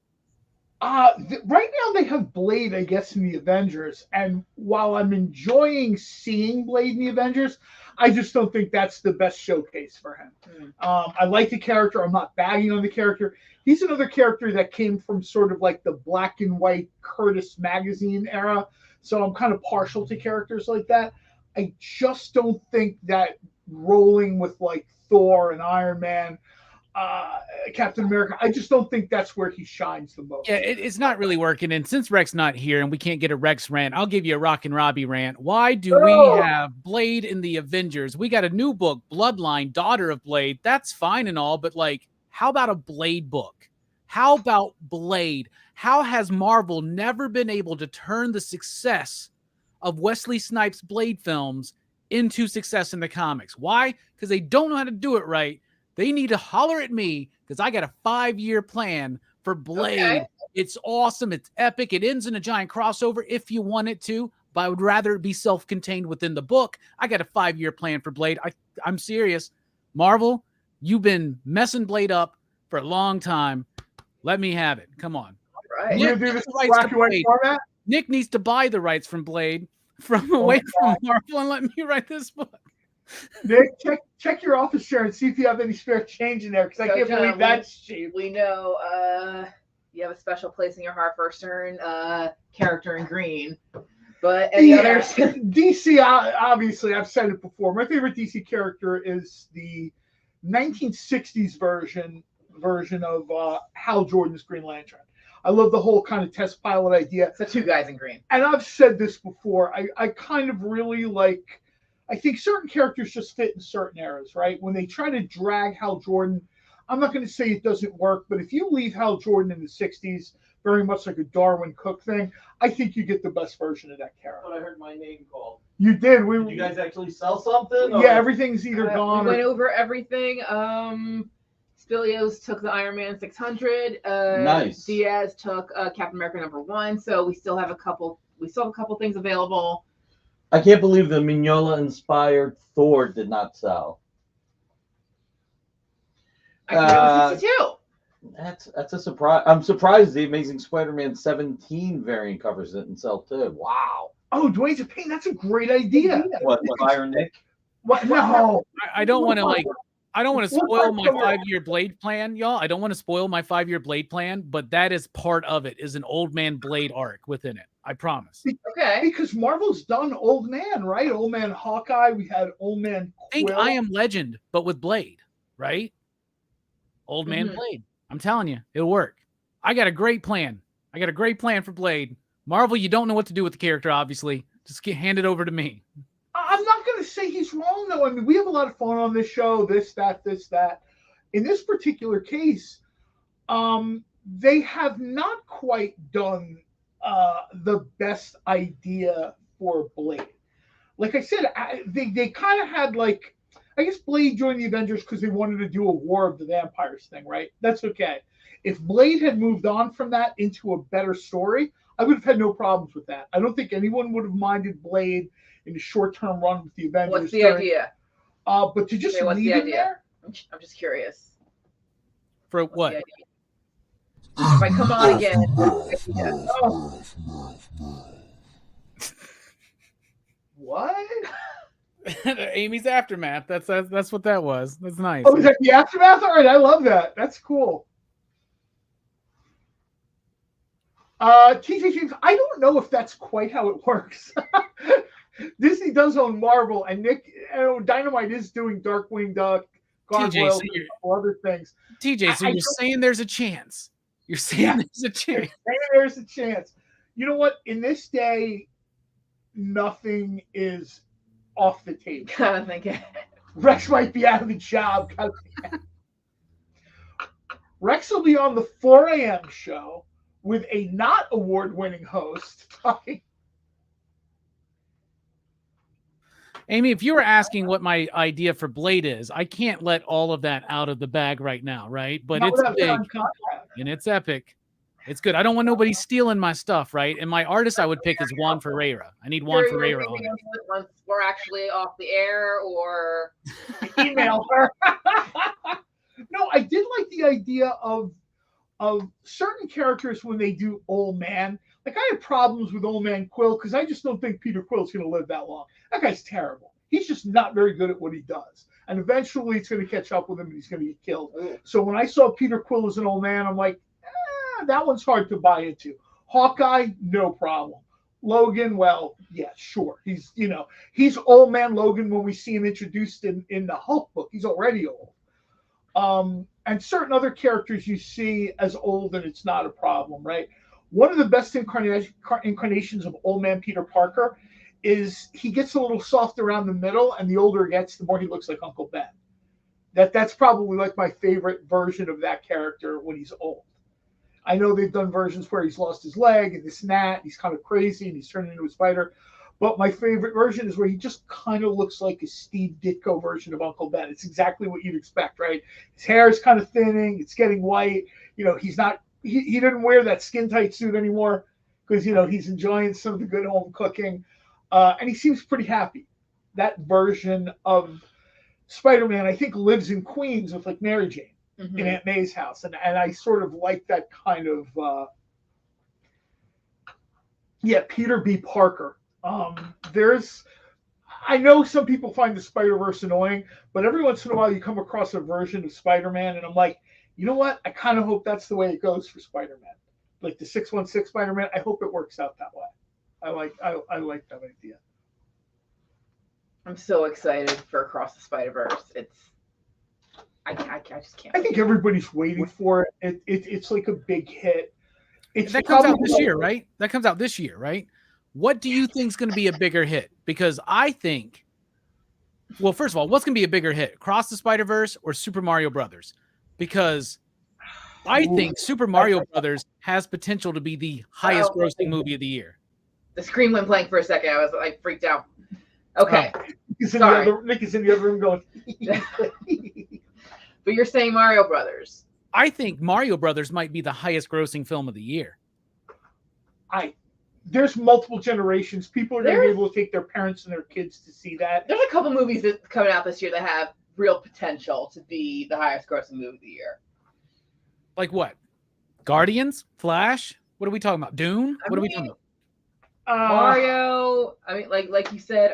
Right now they have Blade, I guess, in the Avengers, and while I'm enjoying seeing Blade in the Avengers, I just don't think that's the best showcase for him. I like the character. I'm not bagging on the character. He's another character that came from sort of like the black and white Curtis magazine era, so I'm kind of partial to characters like that. I just don't think that rolling with like Thor and Iron Man, Captain America, I just don't think that's where he shines the most. Yeah, it's not really working. And since Rex not here and we can't get a Rex rant, I'll give you a Rockin' Robbie rant. Why do we have Blade in the Avengers? We got a new book, Bloodline, Daughter of Blade. That's fine and all, but like, how about a Blade book? How about Blade? How has Marvel never been able to turn the success of Wesley Snipes' Blade films into success in the comics? Why? Because they don't know how to do it right. They need to holler at me because I got a 5-year plan for Blade. Okay. It's awesome. It's epic. It ends in a giant crossover if you want it to, but I would rather it be self-contained within the book. I got a 5-year plan for Blade. I'm serious. Marvel, you've been messing Blade up for a long time. Let me have it. Come on. Right. We're Nick gonna do needs this the rights to wacky white Blade. format. Nick needs to buy the rights from Blade from away from Marvel and let me write this book. Nick, check your office chair and see if you have any spare change in there, because I So, can't John, believe that's cheap. We know you have a special place in your heart for a certain character in green. But any others? DC, obviously, I've said it before. My favorite DC character is the 1960s version of Hal Jordan's Green Lantern. I love the whole kind of test pilot idea. So 2 guys in green. And I've said this before. I kind of really like. I think certain characters just fit in certain eras, right? When they try to drag Hal Jordan, I'm not going to say it doesn't work, but if you leave Hal Jordan in the 60s, very much like a Darwin Cook thing, I think you get the best version of that character. I heard my name called. You did. Did you guys actually sell something? Yeah, everything's either gone We went or. over everything. Spilios took the Iron Man 600. Nice. Diaz took Captain America #1. So we still have a couple. We still have a couple things available. I can't believe the Mignola-inspired Thor did not sell. I think it was 62. That's a surprise. I'm surprised the Amazing Spider-Man 17 variant covers didn't sell too. Wow. Oh, Dwayne's a pain. That's a great idea. What, Iron Nick? What? No. I don't want to I don't want to spoil my 5-year Blade plan, y'all. I don't want to spoil my 5-year Blade plan, but that is part of it, is an Old Man Blade arc within it. I promise. Okay. Because Marvel's done Old Man, right? Old Man Hawkeye. We had Old Man Quill. Think I Am Legend, but with Blade, right? Old Man Blade. I'm telling you, it'll work. I got a great plan. I got a great plan for Blade. Marvel, you don't know what to do with the character, obviously. Just hand it over to me. I'm not going to say he's wrong, though. I mean, we have a lot of fun on this show, this, that. In this particular case, they have not quite done the best idea for Blade. Like I said, they kind of had like, I guess Blade joined the Avengers because they wanted to do a War of the Vampires thing, right? That's okay. If Blade had moved on from that into a better story, I would have had no problems with that. I don't think anyone would have minded Blade in a short-term run with the Avengers. What's the idea? But to just leave it there? I'm just curious. For what? If I come on again. What? Amy's Aftermath. That's what that was. That's nice. Oh, is that the Aftermath? All right, I love that. That's cool. TJ James, I don't know if that's quite how it works. Disney does own Marvel, and Nick, Dynamite is doing Darkwing Duck, Gargoyles, and a couple other things. TJ, so you're saying there's a chance. You're saying there's a chance. There's a chance. You know what? In this day, nothing is off the table. Kind of thinking. Rex might be out of the job. Rex will be on the 4 a.m. show with a not award-winning host talking. Amy, if you were asking what my idea for Blade is, I can't let all of that out of the bag right now, right? But it's big and it's epic. It's good. I don't want nobody stealing my stuff, right? And my artist I would pick is Juan Ferreira. I need Juan Ferreira on it. Once we're actually off the air, or email her. No, I did like the idea of certain characters when they do Old Man. Like, I have problems with Old Man Quill because I just don't think Peter Quill's going to live that long. That guy's terrible. He's just not very good at what he does. And eventually it's going to catch up with him and he's going to get killed. So when I saw Peter Quill as an old man, I'm like, that one's hard to buy into. Hawkeye, no problem. Logan, well, yeah, sure. He's old man Logan when we see him introduced in the Hulk book. He's already old. And certain other characters you see as old and it's not a problem, right? One of the best incarnations of old man Peter Parker is he gets a little soft around the middle, and the older he gets, the more he looks like Uncle Ben. That's probably like my favorite version of that character when he's old. I know they've done versions where he's lost his leg and this and that. He's kind of crazy and he's turned into a spider. But my favorite version is where he just kind of looks like a Steve Ditko version of Uncle Ben. It's exactly what you'd expect, right? His hair is kind of thinning. It's getting white. He's not he didn't wear that skin tight suit anymore because he's enjoying some of the good home cooking, and he seems pretty happy. That version of Spider-Man, I think, lives in Queens with like Mary Jane in Aunt May's house, and I sort of like that kind of Peter B. Parker. I know some people find the Spider-Verse annoying, but every once in a while you come across a version of Spider-Man, and I'm like, you know what? I kind of hope that's the way it goes for Spider-Man. Like the 616 Spider-Man, I hope it works out that way. I like that idea. I'm so excited for Across the Spider-Verse. I just can't. I think everybody's waiting for it. It's like a big hit. That comes out this year, right? That comes out this year, right? What do you think is going to be a bigger hit? Because I think, well, first of all, what's going to be a bigger hit? Across the Spider-Verse or Super Mario Brothers? Because I think Super Mario Brothers has potential to be the highest grossing movie of the year. The screen went blank for a second. I was like freaked out. Okay. Nick is in the other room going. But you're saying Mario Brothers. I think Mario Brothers might be the highest grossing film of the year. There's multiple generations. People are going to be able to take their parents and their kids to see that. There's a couple movies that coming out this year that have real potential to be the highest grossing movie of the year. Like what? Guardians? Flash? What are we talking about? Dune? What are we talking about? Mario. I mean, like you said.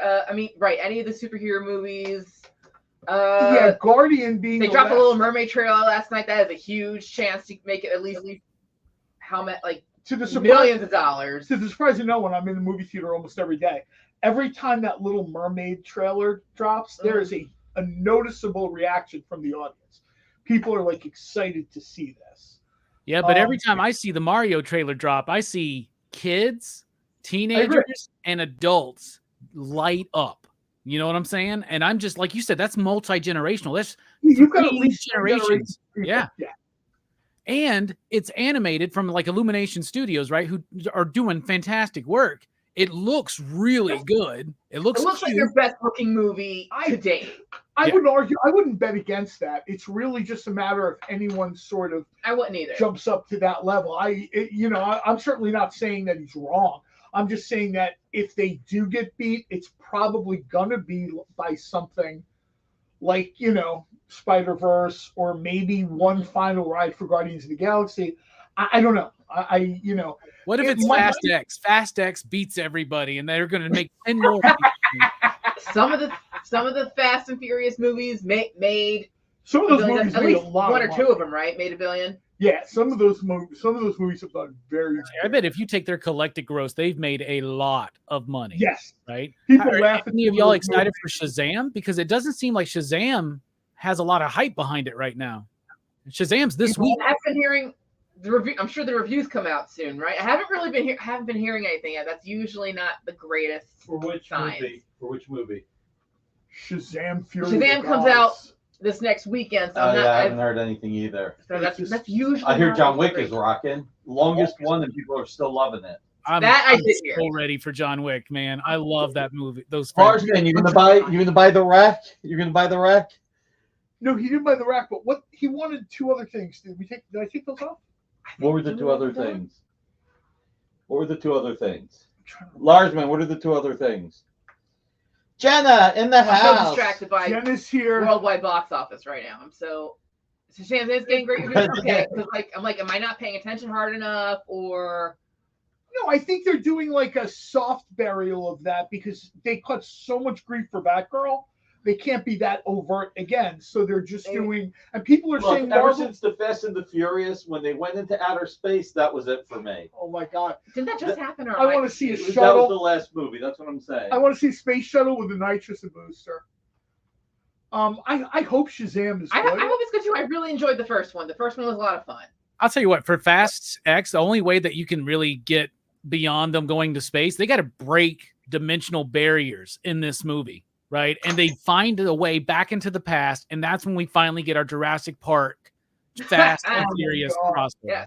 Right? Any of the superhero movies. Guardian being. They dropped a Little Mermaid trailer last night. That is a huge chance to make it at least how much to the millions of dollars. To the surprise of no one, I'm in the movie theater almost every day. Every time that Little Mermaid trailer drops, there is a noticeable reaction from the audience. People are like excited to see this. Yeah, but every time I see the Mario trailer drop, I see kids, teenagers, and adults light up. You know what I'm saying? And I'm just like you said, that's multi-generational. That's you've got at least generations. Yeah. And it's animated from like Illumination Studios, right? Who are doing fantastic work. It looks really good. It looks like your best looking movie to date. I wouldn't argue. I wouldn't bet against that. It's really just a matter of anyone sort of. I wouldn't either. Jumps up to that level. I'm certainly not saying that he's wrong. I'm just saying that if they do get beat, it's probably gonna be by something like Spider-Verse or maybe one final ride for Guardians of the Galaxy. I don't know. What if it's Fast X? Fast X beats everybody, and they're going to make 10 more. Some of the Fast and Furious movies made some of those movies at made least a lot. One or two of them, right? Made $1 billion. Yeah, some of those movies have done very. I bet if you take their collected gross, they've made a lot of money. Yes, right. People Are laugh. Any of y'all excited for Shazam? Because it doesn't seem like Shazam has a lot of hype behind it right now. Shazam's this week. I've been hearing the review. I'm sure the reviews come out soon, right? I haven't really been hearing anything yet. That's usually not the greatest. For which signs. movie? For which movie? Shazam! Fury. Shazam comes out this next weekend. So I haven't heard anything either. So that's usually. I hear John Wick is rocking. Longest one, and people are still loving it. I'm so ready for John Wick, man. I love that movie. Those Farsman, you gonna buy the rack? You're gonna buy the rack? No, he didn't buy the rack, but what he wanted two other things. Did I take those off? What were the two other things? What were the two other things? Larsman, what are the two other things? Jenna in the house. I'm so distracted by Jenna's here. Worldwide box office right now. I'm so Shazam's getting great reviews. Okay, because I'm like, am I not paying attention hard enough, or? No, I think they're doing like a soft burial of that because they caught so much grief for Batgirl. They can't be that overt again, so they're just doing. And people are saying ever since the Fast and the Furious, when they went into outer space, that was it for me. Oh my God! Didn't that just happen? Or I want to see a shuttle. That was the last movie. That's what I'm saying. I want to see a space shuttle with a nitrogen booster. I hope Shazam is good. I hope it's good too. I really enjoyed the first one. The first one was a lot of fun. I'll tell you what. For Fast X, the only way that you can really get beyond them going to space, they got to break dimensional barriers in this movie. Right. And they find a way back into the past. And that's when we finally get our Jurassic Park Fast and Furious crossover. Yeah.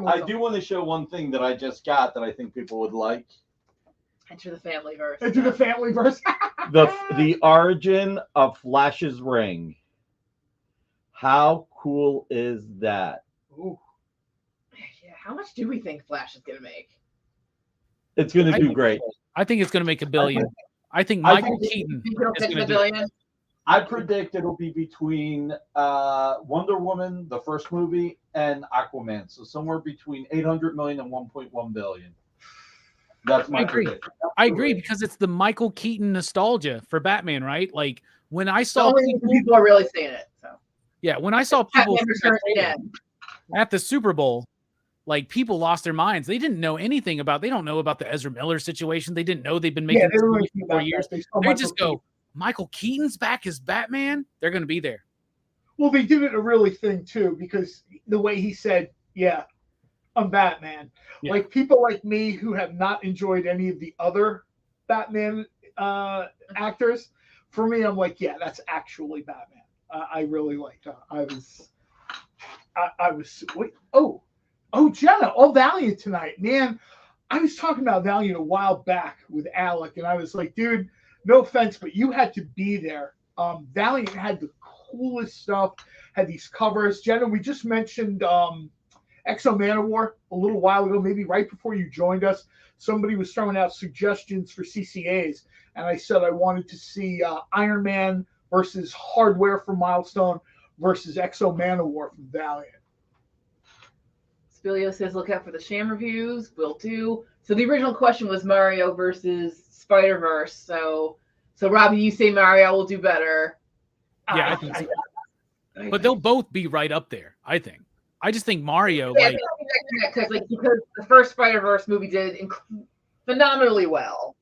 I do want to show one thing that I just got that I think people would like. Enter the family verse. Enter the family verse. the origin of Flash's ring. How cool is that? Ooh. how much do we think Flash is going to make? It's going to do great. I think it's going to make $1 billion. I think I Michael think Keaton Think it'll is pitch going the to do it. billion? I predict it'll be between Wonder Woman, the first movie, and Aquaman. So somewhere between 800 million and 1.1 billion. That's my I agree. prediction. I agree because it's the Michael Keaton nostalgia for Batman, right? Like when I The saw only reason people are really saying it. So when I saw people Batman Returns again. at the Super Bowl, like people lost their minds. They didn't know anything about. They don't know about the Ezra Miller situation. They didn't know they've been making Yeah, this they were movie making for 4 about years. that. They saw They Michael just Keaton. go, Michael Keaton's back as Batman. They're going to be there. Well, they did it a really thing too, because the way he said, "Yeah, I'm Batman." Yeah. Like people like me who have not enjoyed any of the other Batman actors, for me, I'm like, yeah, that's actually Batman. I really liked. I was. Wait, oh, Jenna, all Valiant tonight, man. I was talking about Valiant a while back with Alec, and I was like, dude, no offense, but you had to be there. Valiant had the coolest stuff, had these covers. Jenna, we just mentioned Exo Manowar a little while ago, maybe right before you joined us. Somebody was throwing out suggestions for CCAs, and I said I wanted to see Iron Man versus Hardware from Milestone versus Exo Manowar from Valiant. Spilio says, look out for the Sham reviews. Will do. So the original question was Mario versus Spider-Verse. So Robbie, you say Mario will do better. Yeah, I think so. But they'll both be right up there, I think. I just think Mario, because the first Spider-Verse movie did phenomenally well.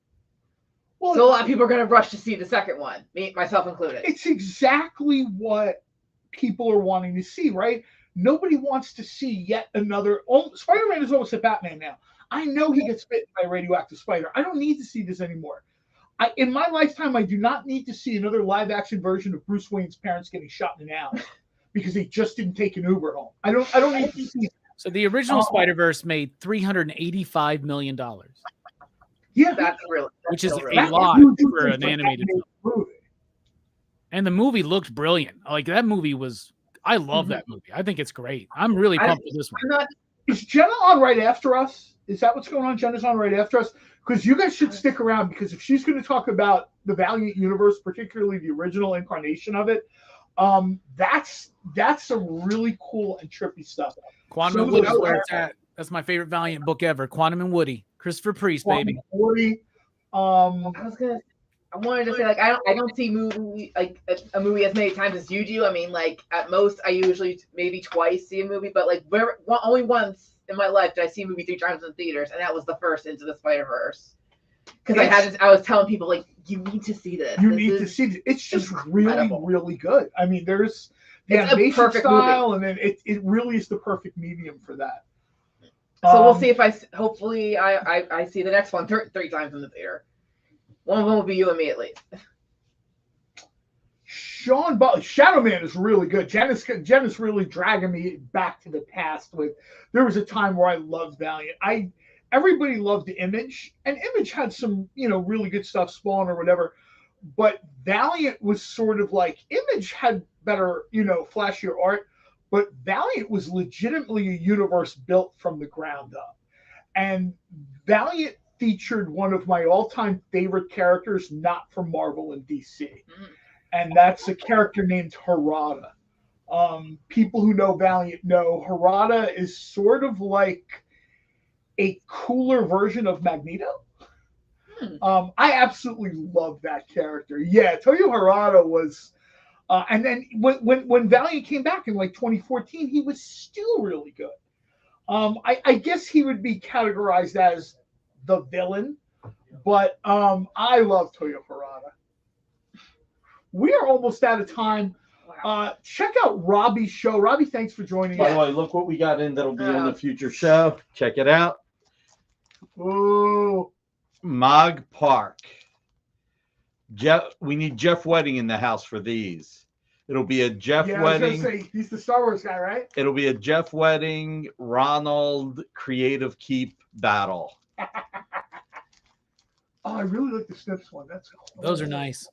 So a lot of people are going to rush to see the second one, me, myself included. It's exactly what people are wanting to see, right? Nobody wants to see yet another. Spider-Man is almost a Batman now. I know he gets bitten by a radioactive spider. I don't need to see this anymore. In my lifetime, I do not need to see another live-action version of Bruce Wayne's parents getting shot in an alley because they just didn't take an Uber home. I don't need to see. So the original Spider-Verse made $385 million. Yeah, that's real. Which is really a lot for an animated film. And the movie looked brilliant. Like that movie was. I love that movie. I think it's great. I'm really pumped for this one. Is Jenna on right after us? Is that what's going on? Jenna's on right after us? Because you guys should stick around, because if she's going to talk about the Valiant universe, particularly the original incarnation of it, that's some really cool and trippy stuff. Quantum and Woody is where it's at. That's my favorite Valiant book ever. Quantum and Woody. Christopher Priest, baby. Woody. I wanted to say, like, I don't see movie like a movie as many times as you do. I mean, like at most I usually maybe twice see a movie, but like only once in my life did I see a movie 3 times in theaters, and that was the first Into the Spider-Verse. Because I was telling people, like, you need to see this. You need to see this. It's just really good. I mean, there's the animation style, movie. And then it really is the perfect medium for that. So we'll see if hopefully I see the next one 3 times in the theater. One of them will be you and me at least. Sean Shadow Man is really good. Jenna's really dragging me back to the past. There was a time where I loved Valiant. Everybody loved the Image, and Image had some really good stuff, Spawn or whatever. But Valiant was sort of like, Image had better flashier art, but Valiant was legitimately a universe built from the ground up. And Valiant featured one of my all-time favorite characters, not from Marvel and DC. And that's a character named Harada. People who know Valiant know Harada is sort of like a cooler version of Magneto. I absolutely love that character. Yeah, Toyo Harada was... and then when Valiant came back in like 2014, he was still really good. I guess he would be categorized as the villain, but I love Toyo Harada. We are almost out of time. Check out Robbie's show. Robbie, thanks for joining us. By the way, look what we got in that'll be on the future show. Check it out. Oh, Mog Park. We need Jeff Wedding in the house for these. It'll be a Jeff Wedding. I was gonna say, he's the Star Wars guy, right? It'll be a Jeff Wedding, Ronald Creative Keep battle. Oh, I really like the Snips one. That's cool. Those are nice.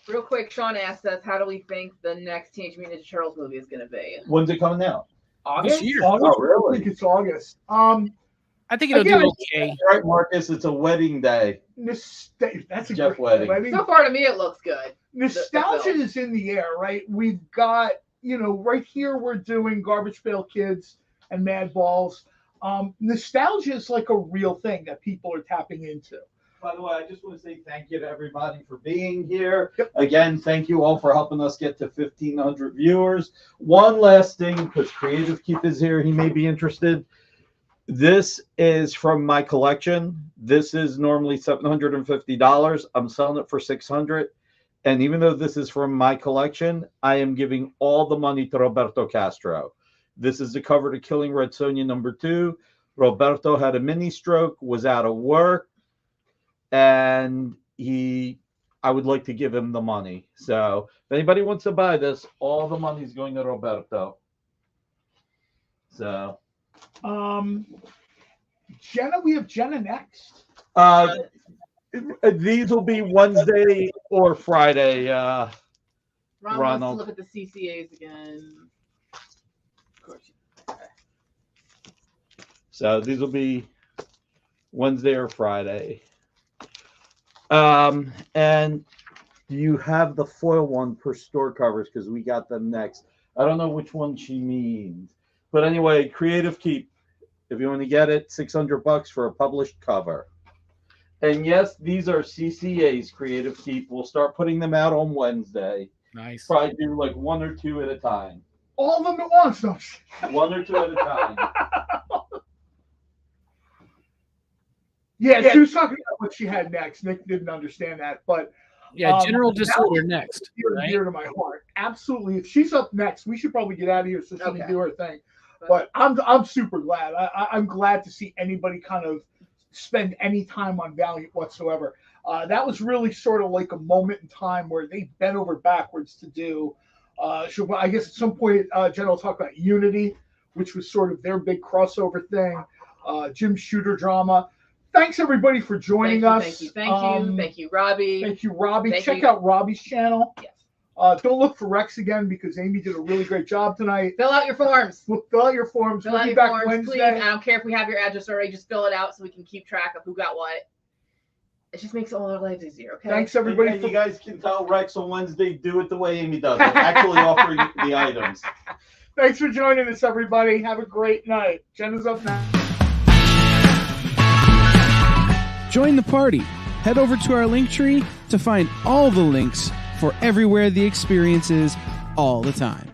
Real quick, Sean asked us, how do we think the next Teenage Mutant Ninja Turtles movie is going to be? When's it coming out? August? This year. August? Oh, really? I think it's August. I think it'll Again, do okay. Right, Marcus, it's a wedding day. That's a Jeff great Wedding. So far to me, it looks good. Nostalgia film. is in the air, right? We've got, right here we're doing Garbage Pail Kids and Mad Balls. Nostalgia is like a real thing that people are tapping into. By the way, I just want to say thank you to everybody for being here. Yep. Again, thank you all for helping us get to 1,500 viewers. One last thing, because Creative Keep is here. He may be interested. This is from my collection. This is normally $750. I'm selling it for $600. And even though this is from my collection, I am giving all the money to Roberto Castro. This is the cover to Killing Red Sonja #2. Roberto had a mini stroke, was out of work, and I would like to give him the money. So if anybody wants to buy this, all the money is going to Roberto. So Jenna, we have Jenna next. these will be Wednesday or Friday. Ron wants to Ronald. look at the CCAs again. Of course. So these will be Wednesday or Friday. And you have the foil one for store covers because we got them next. I don't know which one she means. But anyway, Creative Keep. If you want to get it, $600 for a published cover. And yes, these are CCAs, Creative Keep. We'll start putting them out on Wednesday. Nice. Probably do like one or two at a time. All of them at once. No. One or two at a time. Yeah, she was talking about what she had next. Nick didn't understand that, but Yeah, general that disorder was next. near and Right? dear to my heart. Absolutely. If she's up next, we should probably get out of here so she Okay. can do her thing. But I'm super glad. I'm glad to see anybody kind of spend any time on Valiant whatsoever. That was really sort of like a moment in time where they bent over backwards to do. I guess at some point, Jen will talk about Unity, which was sort of their big crossover thing. Jim Shooter drama. Thanks everybody for joining us. Thank you, Robbie. Thank you, Robbie. Thank Check you. out Robbie's channel. Yes. Don't look for Rex again because Amy did a really great job tonight. Fill out your forms. Fill out your forms. Fill We'll out be your back forms, Wednesday. please. I don't care if we have your address already. Just fill it out so we can keep track of who got what. It just makes all our lives easier. Okay. Thanks everybody. And you guys can tell Rex on Wednesday, do it the way Amy does it. Actually offer the items. Thanks for joining us, everybody. Have a great night. Jenna's up now. Join the party. Head over to our link tree to find all the links for everywhere the experience is all the time.